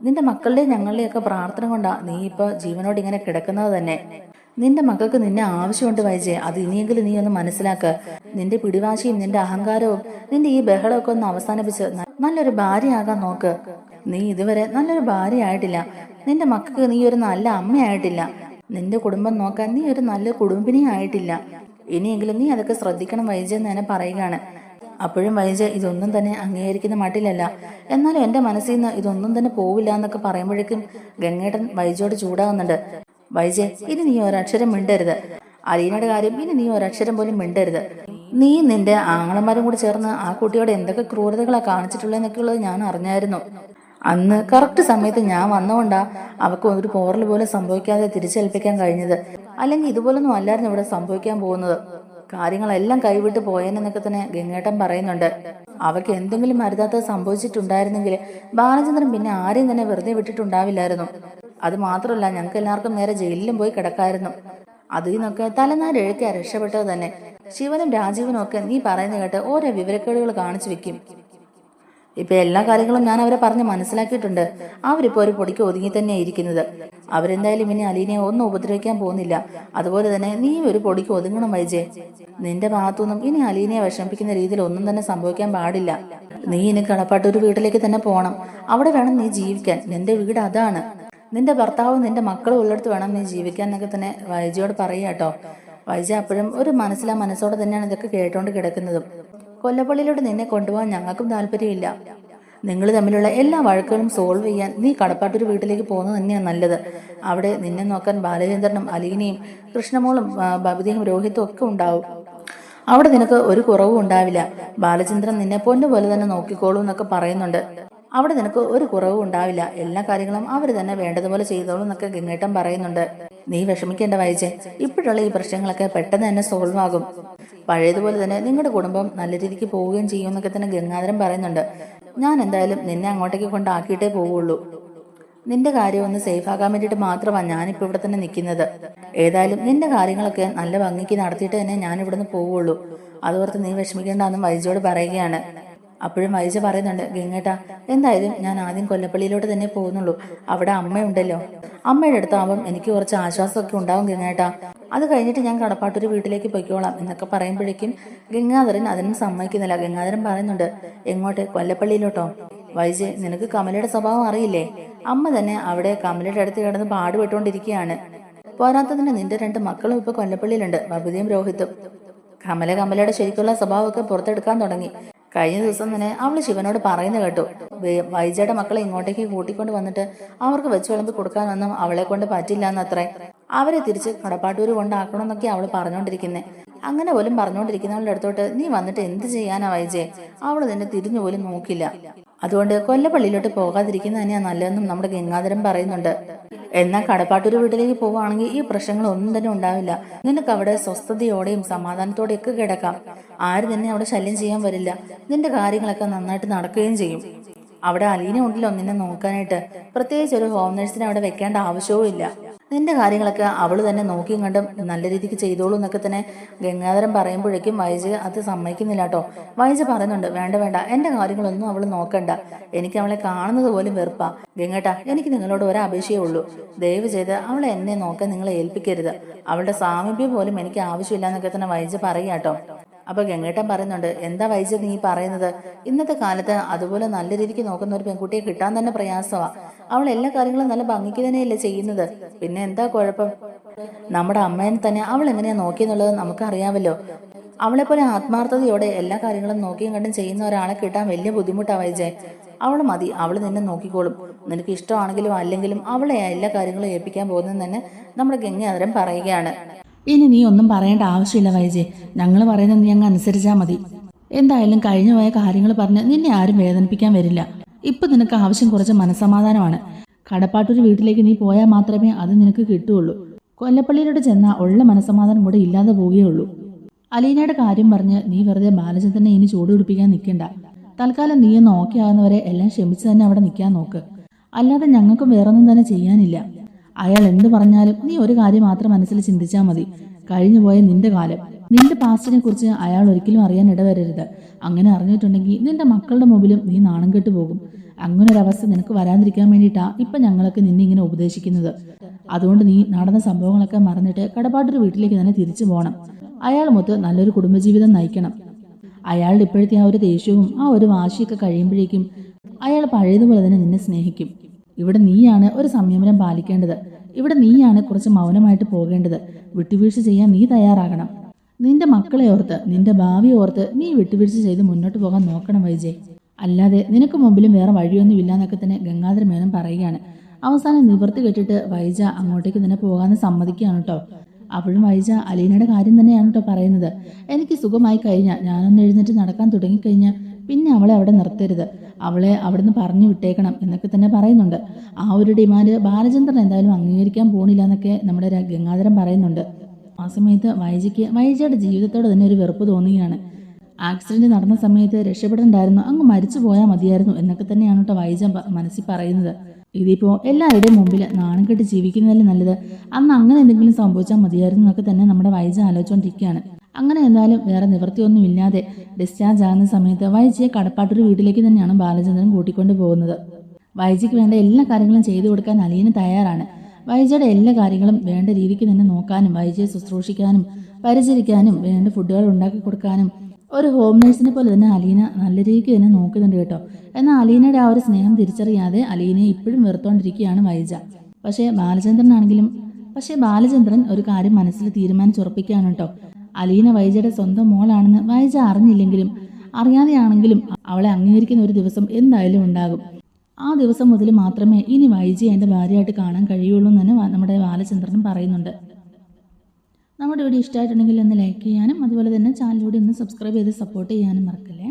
നിന്റെ മക്കളുടെയും ഞങ്ങളുടെയൊക്കെ പ്രാർത്ഥന കൊണ്ടാ നീ ഇപ്പൊ ജീവനോട് ഇങ്ങനെ കിടക്കുന്നത് തന്നെ. നിന്റെ മക്കൾക്ക് നിന്നെ ആവശ്യമുണ്ട് വൈജയ്, അത് ഇനിയെങ്കിലും നീ ഒന്ന് മനസ്സിലാക്കുക. നിന്റെ പിടിവാശിയും നിന്റെ അഹങ്കാരവും നിന്റെ ഈ ബഹളമൊക്കെ ഒന്ന് അവസാനിപ്പിച്ച് നല്ലൊരു ഭാര്യയാകാൻ നോക്ക്. നീ ഇതുവരെ നല്ലൊരു ഭാര്യയായിട്ടില്ല. നിന്റെ മക്കൾക്ക് നീ ഒരു നല്ല അമ്മയായിട്ടില്ല. നിന്റെ കുടുംബം നോക്കാൻ നീ ഒരു നല്ല കുടുംബിനി ആയിട്ടില്ല. ഇനിയെങ്കിലും നീ അതൊക്കെ ശ്രദ്ധിക്കണം വൈജയ് എന്ന് തന്നെ പറയുകയാണ്. അപ്പോഴും വൈജയ് ഇതൊന്നും തന്നെ അംഗീകരിക്കുന്ന മട്ടിലല്ല. എന്നാലും എന്റെ മനസ്സിൽ നിന്ന് ഇതൊന്നും തന്നെ പോവില്ല എന്നൊക്കെ പറയുമ്പോഴേക്കും ഗംഗേട്ടൻ വൈജയോട് ചൂടാകുന്നുണ്ട്. വൈജയ്, ഇനി നീ ഒരക്ഷരം മിണ്ടരുത്. അലീനയുടെ കാര്യം ഇനി നീ ഒരക്ഷരം പോലും മിണ്ടരുത്. നീ നിന്റെ ആങ്ങളമാരും കൂടി ചേർന്ന് ആ കുട്ടിയോട് എന്തൊക്കെ ക്രൂരതകളാ കാണിച്ചിട്ടുള്ളതെന്നൊക്കെയുള്ളത് ഞാൻ അറിഞ്ഞായിരുന്നു. അന്ന് കറക്റ്റ് സമയത്ത് ഞാൻ വന്നുകൊണ്ടാ അവക്ക് ഒരു പോറൽ പോലും സംഭവിക്കാതെ തിരിച്ചേൽപ്പിക്കാൻ കഴിഞ്ഞത്. അല്ലെങ്കിൽ ഇതുപോലൊന്നും അല്ലായിരുന്നു ഇവിടെ സംഭവിക്കാൻ പോകുന്നത്. കാര്യങ്ങളെല്ലാം കൈവിട്ട് പോയെന്നൊക്കെ തന്നെ ഗംഗേട്ടൻ പറയുന്നുണ്ട്. അവക്ക് എന്തെങ്കിലും അരുതാത്തത് സംഭവിച്ചിട്ടുണ്ടായിരുന്നെങ്കിൽ ബാലചന്ദ്രൻ പിന്നെ ആരെയും തന്നെ വെറുതെ വിട്ടിട്ടുണ്ടാവില്ലായിരുന്നു. അത് മാത്രമല്ല ഞങ്ങൾക്ക് എല്ലാവർക്കും നേരെ ജയിലിലും പോയി കിടക്കായിരുന്നു. അതിൽ നിന്നൊക്കെ തലനാരിഴയ്ക്കാ രക്ഷപ്പെട്ടത് തന്നെ. ശിവനും രാജീവനും ഒക്കെ നീ പറയുന്ന കേട്ട് ഓരോ വിവരക്കേടുകൾ കാണിച്ചു വെക്കും. ഇപ്പൊ എല്ലാ കാര്യങ്ങളും ഞാൻ അവരെ പറഞ്ഞ് മനസ്സിലാക്കിയിട്ടുണ്ട്. അവരിപ്പോ ഒരു പൊടിക്ക് ഒതുങ്ങി തന്നെയാണ് ഇരിക്കുന്നത്. അവരെന്തായാലും ഇനി അലീനയെ ഒന്നും ഉപദ്രവിക്കാൻ പോകുന്നില്ല. അതുപോലെ തന്നെ നീ ഒരു പൊടിക്ക് ഒതുങ്ങണം വൈജയ്. നിന്റെ ഭാഗത്തുനിന്നും ഇനി അലീനയെ വിഷമിപ്പിക്കുന്ന രീതിയിൽ ഒന്നും തന്നെ സംഭവിക്കാൻ പാടില്ല. നീ ഇനി കളപ്പാട്ടൊരു വീട്ടിലേക്ക് തന്നെ പോകണം. അവിടെ വേണം നീ ജീവിക്കാൻ. നിന്റെ വീട് അതാണ്. നിന്റെ ഭർത്താവും നിന്റെ മക്കളും ഉള്ളിടത്ത് വേണം നീ ജീവിക്കാൻ എന്നൊക്കെ തന്നെ വൈജയോട് പറയാട്ടോ. വൈജ അപ്പോഴും ഒരു മനസ്സോടെ തന്നെയാണ് ഇതൊക്കെ കേട്ടോണ്ട് കിടക്കുന്നതും. കൊല്ലപ്പള്ളിയിലോട്ട് നിന്നെ കൊണ്ടുപോകാൻ ഞങ്ങൾക്കും താല്പര്യമില്ല. നിങ്ങൾ തമ്മിലുള്ള എല്ലാ വഴക്കുകളും സോൾവ് ചെയ്യാൻ നീ കടപ്പാട്ടൊരു വീട്ടിലേക്ക് പോകുന്നത് തന്നെയാണ് നല്ലത്. അവിടെ നിന്നെ നോക്കാൻ ബാലചന്ദ്രനും അലീനയും കൃഷ്ണമോളും ബബിതയും രോഹിത്തും ഒക്കെ ഉണ്ടാവും. അവിടെ നിനക്ക് ഒരു കുറവും ഉണ്ടാവില്ല. ബാലചന്ദ്രൻ നിന്നെ പൊന്നുപോലെ തന്നെ നോക്കിക്കോളൂ എന്നൊക്കെ പറയുന്നുണ്ട്. അവിടെ നിനക്ക് ഒരു കുറവും ഉണ്ടാവില്ല. എല്ലാ കാര്യങ്ങളും അവർ തന്നെ വേണ്ടതുപോലെ ചെയ്തോളൂ എന്നൊക്കെ ഗംഗേട്ടൻ പറയുന്നുണ്ട്. നീ വിഷമിക്കേണ്ട വൈജയ്. ഇപ്പോഴുള്ള ഈ പ്രശ്നങ്ങളൊക്കെ പെട്ടെന്ന് തന്നെ സോൾവ് ആകും. പഴയതുപോലെ തന്നെ നിങ്ങളുടെ കുടുംബം നല്ല രീതിക്ക് പോവുകയും ചെയ്യും എന്നൊക്കെ തന്നെ ഗംഗാധരൻ പറയുന്നുണ്ട്. ഞാൻ എന്തായാലും നിന്നെ അങ്ങോട്ടേക്ക് കൊണ്ടാക്കിയിട്ടേ പോവുള്ളൂ. നിന്റെ കാര്യം ഒന്ന് സേഫ് ആകാൻ വേണ്ടിയിട്ട് മാത്രമാണ് ഞാനിപ്പോൾ ഇവിടെ തന്നെ നിൽക്കുന്നത്. ഏതായാലും നിന്റെ കാര്യങ്ങളൊക്കെ നല്ല ഭംഗിക്ക് നടത്തിയിട്ട് തന്നെ ഞാൻ ഇവിടുന്ന് പോവുള്ളൂ. അതോർത്ത് നീ വിഷമിക്കേണ്ടെന്നും വൈജയോട് പറയുകയാണ്. അപ്പോഴും വൈജ പറയുന്നുണ്ട്, ഗംഗേട്ടാ എന്തായാലും ഞാൻ ആദ്യം കൊല്ലപ്പള്ളിയിലോട്ട് തന്നെ പോകുന്നുള്ളൂ. അവിടെ അമ്മയുണ്ടല്ലോ. അമ്മയുടെ അടുത്താവുമ്പം എനിക്ക് കുറച്ച് ആശ്വാസമൊക്കെ ഉണ്ടാവും ഗംഗേട്ടാ. അത് കഴിഞ്ഞിട്ട് ഞാൻ കടപ്പാട്ടൊരു വീട്ടിലേക്ക് പൊയ്ക്കോളാം എന്നൊക്കെ പറയുമ്പോഴേക്കും ഗംഗാധരൻ അതിനും സമ്മതിക്കുന്നില്ല. ഗംഗാധരൻ പറയുന്നുണ്ട്, എങ്ങോട്ട്? കൊല്ലപ്പള്ളിയിലോട്ടോ? വൈജയ്, നിനക്ക് കമലയുടെ സ്വഭാവം അറിയില്ലേ? അമ്മ തന്നെ അവിടെ കമലയുടെ അടുത്ത് കിടന്ന് പാടുപെട്ടുകൊണ്ടിരിക്കുകയാണ്. പോരാത്തതിന് നിന്റെ 2 മക്കളും ഇപ്പൊ കൊല്ലപ്പള്ളിയിലുണ്ട്, ബബിതയും രോഹിത്തും. കമലയുടെ ശരിക്കുള്ള സ്വഭാവമൊക്കെ പുറത്തെടുക്കാൻ തുടങ്ങി. കഴിഞ്ഞ ദിവസം തന്നെ അവള് ശിവനോട് പറയുന്ന കേട്ടു, വൈജയുടെ മക്കളെ ഇങ്ങോട്ടേക്ക് കൂട്ടിക്കൊണ്ട് വന്നിട്ട് അവർക്ക് വെച്ച് വിളമ്പി കൊടുക്കാനൊന്നും അവളെ കൊണ്ട് പറ്റില്ല എന്നത്രേ. അവരെ തിരിച്ച് കടപ്പാട്ടൂര് കൊണ്ടാക്കണമെന്നൊക്കെ അവള് പറഞ്ഞോണ്ടിരിക്കുന്നേ. അങ്ങനെ പോലും പറഞ്ഞുകൊണ്ടിരിക്കുന്നവളുടെ അടുത്തോട്ട് നീ വന്നിട്ട് എന്ത് ചെയ്യാനാ വൈജയെ? അവള് നിന്നെ തിരിഞ്ഞു പോലും നോക്കില്ല. അതുകൊണ്ട് കൊല്ലപ്പള്ളിയിലോട്ട് പോകാതിരിക്കുന്നത് തന്നെയാ നല്ലതെന്നും നമ്മുടെ ഗംഗാധരൻ പറയുന്നുണ്ട്. എന്നാൽ കടപ്പാട്ടൂര് വീട്ടിലേക്ക് പോവുകയാണെങ്കിൽ ഈ പ്രശ്നങ്ങൾ ഒന്നും തന്നെ ഉണ്ടാവില്ല. നിനക്ക് അവിടെ സ്വസ്ഥതയോടെയും സമാധാനത്തോടെയൊക്കെ കിടക്കാം. ആരും തന്നെ അവിടെ ശല്യം ചെയ്യാൻ വരില്ല. നിന്റെ കാര്യങ്ങളൊക്കെ നന്നായിട്ട് നടക്കുകയും ചെയ്യും. അവിടെ അലീന ഉണ്ടല്ലോ നിന്നെ നോക്കാനായിട്ട്. പ്രത്യേകിച്ച് ഒരു ഹോം നഴ്സിനെ അവിടെ വെക്കേണ്ട ആവശ്യവും ഇല്ല. നിന്റെ കാര്യങ്ങളൊക്കെ അവള് തന്നെ നോക്കിയും കണ്ടും നല്ല രീതിക്ക് ചെയ്തോളൂ എന്നൊക്കെ തന്നെ ഗംഗാധരൻ പറയുമ്പോഴേക്കും വൈജ അത് സമ്മതിക്കുന്നില്ല കേട്ടോ. വൈജ പറയുന്നുണ്ട്, വേണ്ട, എന്റെ കാര്യങ്ങളൊന്നും അവള് നോക്കണ്ട. എനിക്ക് അവളെ കാണുന്നത് പോലും വെറുപ്പാ. ഗംഗേട്ടാ, എനിക്ക് നിങ്ങളോട് ഒരപേക്ഷയേ ഉള്ളൂ. ദയവ് ചെയ്ത് അവളെ എന്നെ നോക്കാൻ നിങ്ങളെ ഏൽപ്പിക്കരുത്. അവളുടെ സാമീപ്യം പോലും എനിക്ക് ആവശ്യമില്ല എന്നൊക്കെ തന്നെ വൈജ പറയാട്ടോ. അപ്പൊ ഗംഗേട്ടൻ പറയുന്നുണ്ട്, എന്താ വൈജ നീ പറയുന്നത്? ഇന്നത്തെ കാലത്ത് അതുപോലെ നല്ല രീതിക്ക് നോക്കുന്ന ഒരു പെൺകുട്ടിയെ കിട്ടാൻ തന്നെ പ്രയാസമാ. അവൾ എല്ലാ കാര്യങ്ങളും നല്ല ഭംഗിക്ക് തന്നെയല്ലേ ചെയ്യുന്നത്. പിന്നെ എന്താ കുഴപ്പം? നമ്മുടെ അമ്മേനെ തന്നെ അവൾ എങ്ങനെയാ നോക്കിയെന്നുള്ളത് നമുക്കറിയാമല്ലോ. അവളെ പോലെ ആത്മാർത്ഥതയോടെ എല്ലാ കാര്യങ്ങളും നോക്കിയും കണ്ടും ചെയ്യുന്ന ഒരാളെ കിട്ടാൻ വലിയ ബുദ്ധിമുട്ടാ വൈജയ്. അവൾ മതി, അവൾ നിന്നെ നോക്കിക്കോളും. നിനക്ക് ഇഷ്ടമാണെങ്കിലും അല്ലെങ്കിലും അവളെ എല്ലാ കാര്യങ്ങളും ഏൽപ്പിക്കാൻ പോകുന്നതെന്ന് തന്നെ നമ്മുടെ ഗംഗാധരൻ പറയുകയാണ്. ഇനി നീ ഒന്നും പറയേണ്ട ആവശ്യമില്ല വൈജയ്. ഞങ്ങൾ പറയുന്നത് നീ അങ്ങ് അനുസരിച്ചാൽ മതി. എന്തായാലും കഴിഞ്ഞു പോയ കാര്യങ്ങൾ പറഞ്ഞ് നിന്നെ ആരും വേദനിപ്പിക്കാൻ വരില്ല. ഇപ്പൊ നിനക്ക് ആവശ്യം കുറച്ച് മനസ്സമാധാനമാണ്. കടപ്പാട്ടൂര് വീട്ടിലേക്ക് നീ പോയാൽ മാത്രമേ അത് നിനക്ക് കിട്ടുകയുള്ളൂ. കൊല്ലപ്പള്ളിയിലോട്ട് ചെന്നാൽ ഉള്ള മനസ്സമാധാനം കൂടെ ഇല്ലാതെ പോവുകയുള്ളൂ. അലീനയുടെ കാര്യം പറഞ്ഞ് നീ വെറുതെ ബാലചന്ദ്രനെ ഇനി ചൂട് പിടിപ്പിക്കാൻ നിൽക്കണ്ട. തൽക്കാലം നീ ഒന്ന് ഓക്കെ ആകുന്നവരെ എല്ലാം ക്ഷമിച്ച് തന്നെ അവിടെ നിൽക്കാൻ നോക്ക്. അല്ലാതെ ഞങ്ങൾക്കും വേറൊന്നും തന്നെ ചെയ്യാനില്ല. അയാൾ എന്ത് പറഞ്ഞാലും നീ ഒരു കാര്യം മാത്രം മനസ്സിൽ ചിന്തിച്ചാൽ മതി. കഴിഞ്ഞുപോയ നിന്റെ കാലം, നിന്റെ പാസ്റ്റിനെ കുറിച്ച് അയാൾ ഒരിക്കലും അറിയാൻ ഇടവരരുത്. അങ്ങനെ അറിഞ്ഞിട്ടുണ്ടെങ്കിൽ നിന്റെ മക്കളുടെ മുമ്പിലും നീ നാണം കെട്ടു പോകും. അങ്ങനൊരവസ്ഥ നിനക്ക് വരാതിരിക്കാൻ വേണ്ടിയിട്ടാ ഇപ്പം ഞങ്ങളൊക്കെ നിന്നെ ഇങ്ങനെ ഉപദേശിക്കുന്നത്. അതുകൊണ്ട് നീ നടന്ന സംഭവങ്ങളൊക്കെ മറന്നിട്ട് കടപ്പാട്ടൊരു വീട്ടിലേക്ക് തന്നെ തിരിച്ചു പോകണം. അയാൾ മൊത്ത് നല്ലൊരു കുടുംബജീവിതം നയിക്കണം. അയാളുടെ ഇപ്പോഴത്തെ ആ ഒരു ദേഷ്യവും ആ ഒരു വാശിയൊക്കെ കഴിയുമ്പോഴേക്കും അയാൾ പഴയതുപോലെ തന്നെ നിന്നെ സ്നേഹിക്കും. ഇവിടെ നീയാണ് ഒരു സംയമനം പാലിക്കേണ്ടത്. ഇവിടെ നീയാണ് കുറച്ച് മൗനമായിട്ട് പോകേണ്ടത്. വിട്ടുവീഴ്ച ചെയ്യാൻ നീ തയ്യാറാകണം. നിന്റെ മക്കളെ ഓർത്ത്, നിന്റെ ഭാവി ഓർത്ത് നീ വിട്ടുവീഴ്ച ചെയ്ത് മുന്നോട്ട് പോകാൻ നോക്കണം വൈജയ്. അല്ലാതെ നിനക്ക് മുമ്പിലും വേറെ വഴിയൊന്നും ഇല്ല എന്നൊക്കെ തന്നെ ഗംഗാധര മേനോൻ പറയുകയാണ്. അവസാനം നിവർത്തി കെട്ടിട്ട് വൈജ അങ്ങോട്ടേക്ക് തന്നെ പോകാമെന്ന് സമ്മതിക്കുകയാണ് കേട്ടോ. അപ്പോഴും വൈജ അലീനയുടെ കാര്യം തന്നെയാണ് കേട്ടോ പറയുന്നത്. എനിക്ക് സുഖമായി കഴിഞ്ഞാൽ, ഞാനൊന്ന് എഴുന്നേറ്റ് നടക്കാൻ തുടങ്ങിക്കഴിഞ്ഞാൽ പിന്നെ അവളെ അവിടെ നിർത്തരുത്. അവളെ അവിടുന്ന് പറഞ്ഞു വിട്ടേക്കണം എന്നൊക്കെ തന്നെ പറയുന്നുണ്ട്. ആ ഒരു ഡിമാൻഡ് ബാലചന്ദ്രൻ എന്തായാലും അംഗീകരിക്കാൻ പോണില്ല എന്നൊക്കെ നമ്മുടെ ഗംഗാധരൻ പറയുന്നുണ്ട്. ആ സമയത്ത് വൈജയുടെ ജീവിതത്തോട് തന്നെ ഒരു വെറുപ്പ് തോന്നുകയാണ്. ആക്സിഡന്റ് നടന്ന സമയത്ത് രക്ഷപ്പെടണ്ടായിരുന്നു, അങ്ങ് മരിച്ചു പോയാൽ മതിയായിരുന്നു എന്നൊക്കെ തന്നെയാണ് കേട്ടോ വൈജ മനസ്സിൽ പറയുന്നത്. ഇതിപ്പോൾ എല്ലാവരുടെയും മുമ്പിൽ നാണം കെട്ട് ജീവിക്കുന്നതല്ലേ നല്ലത്. അന്ന് അങ്ങനെ എന്തെങ്കിലും സംഭവിച്ചാൽ മതിയായിരുന്നു എന്നൊക്കെ തന്നെ നമ്മുടെ വൈജ ആലോചിച്ചുകൊണ്ടിരിക്കുകയാണ്. അങ്ങനെ എന്തായാലും വേറെ നിവൃത്തിയൊന്നും ഇല്ലാതെ ഡിസ്ചാർജ് ആകുന്ന സമയത്ത് വൈജയെ കടപ്പാട്ടൂർ വീട്ടിലേക്ക് തന്നെയാണ് ബാലചന്ദ്രൻ കൂട്ടിക്കൊണ്ട് പോകുന്നത്. വൈജയ്ക്ക് വേണ്ട എല്ലാ കാര്യങ്ങളും ചെയ്തു കൊടുക്കാൻ അലീന തയ്യാറാണ്. വൈജയുടെ എല്ലാ കാര്യങ്ങളും വേണ്ട രീതിക്ക് തന്നെ നോക്കാനും വൈജയെ ശുശ്രൂഷിക്കാനും പരിചരിക്കാനും വേണ്ട ഫുഡുകൾ ഉണ്ടാക്കി കൊടുക്കാനും ഒരു ഹോം നേഴ്സിനെ പോലെ തന്നെ അലീന നല്ല രീതിക്ക് തന്നെ നോക്കുന്നുണ്ട് കേട്ടോ. എന്നാൽ അലീനയുടെ ആ ഒരു സ്നേഹം തിരിച്ചറിയാതെ അലീനയെ ഇപ്പോഴും വെറുത്തോണ്ടിരിക്കുകയാണ് വൈജ. പക്ഷേ ബാലചന്ദ്രൻ ഒരു കാര്യം മനസ്സിൽ തീരുമാനിച്ചുറപ്പിക്കുകയാണ് കേട്ടോ. അലീന വൈജയുടെ സ്വന്തം മോളാണെന്ന് വൈജ അറിഞ്ഞില്ലെങ്കിലും അറിയാതെയാണെങ്കിലും അവളെ അംഗീകരിക്കുന്ന ഒരു ദിവസം എന്തായാലും ഉണ്ടാകും. ആ ദിവസം മുതൽ മാത്രമേ ഇനി വൈജയെ എൻ്റെ ഭാര്യയായിട്ട് കാണാൻ കഴിയുള്ളൂ എന്ന് തന്നെ നമ്മുടെ ബാലചന്ദ്രനും പറയുന്നുണ്ട്. നമ്മുടെ വീഡിയോ ഇഷ്ടമായിട്ടുണ്ടെങ്കിൽ ഒന്ന് ലൈക്ക് ചെയ്യാനും അതുപോലെ തന്നെ ചാനലിലൂടെ ഒന്ന് സബ്സ്ക്രൈബ് ചെയ്ത് സപ്പോർട്ട് ചെയ്യാനും മറക്കല്ലേ.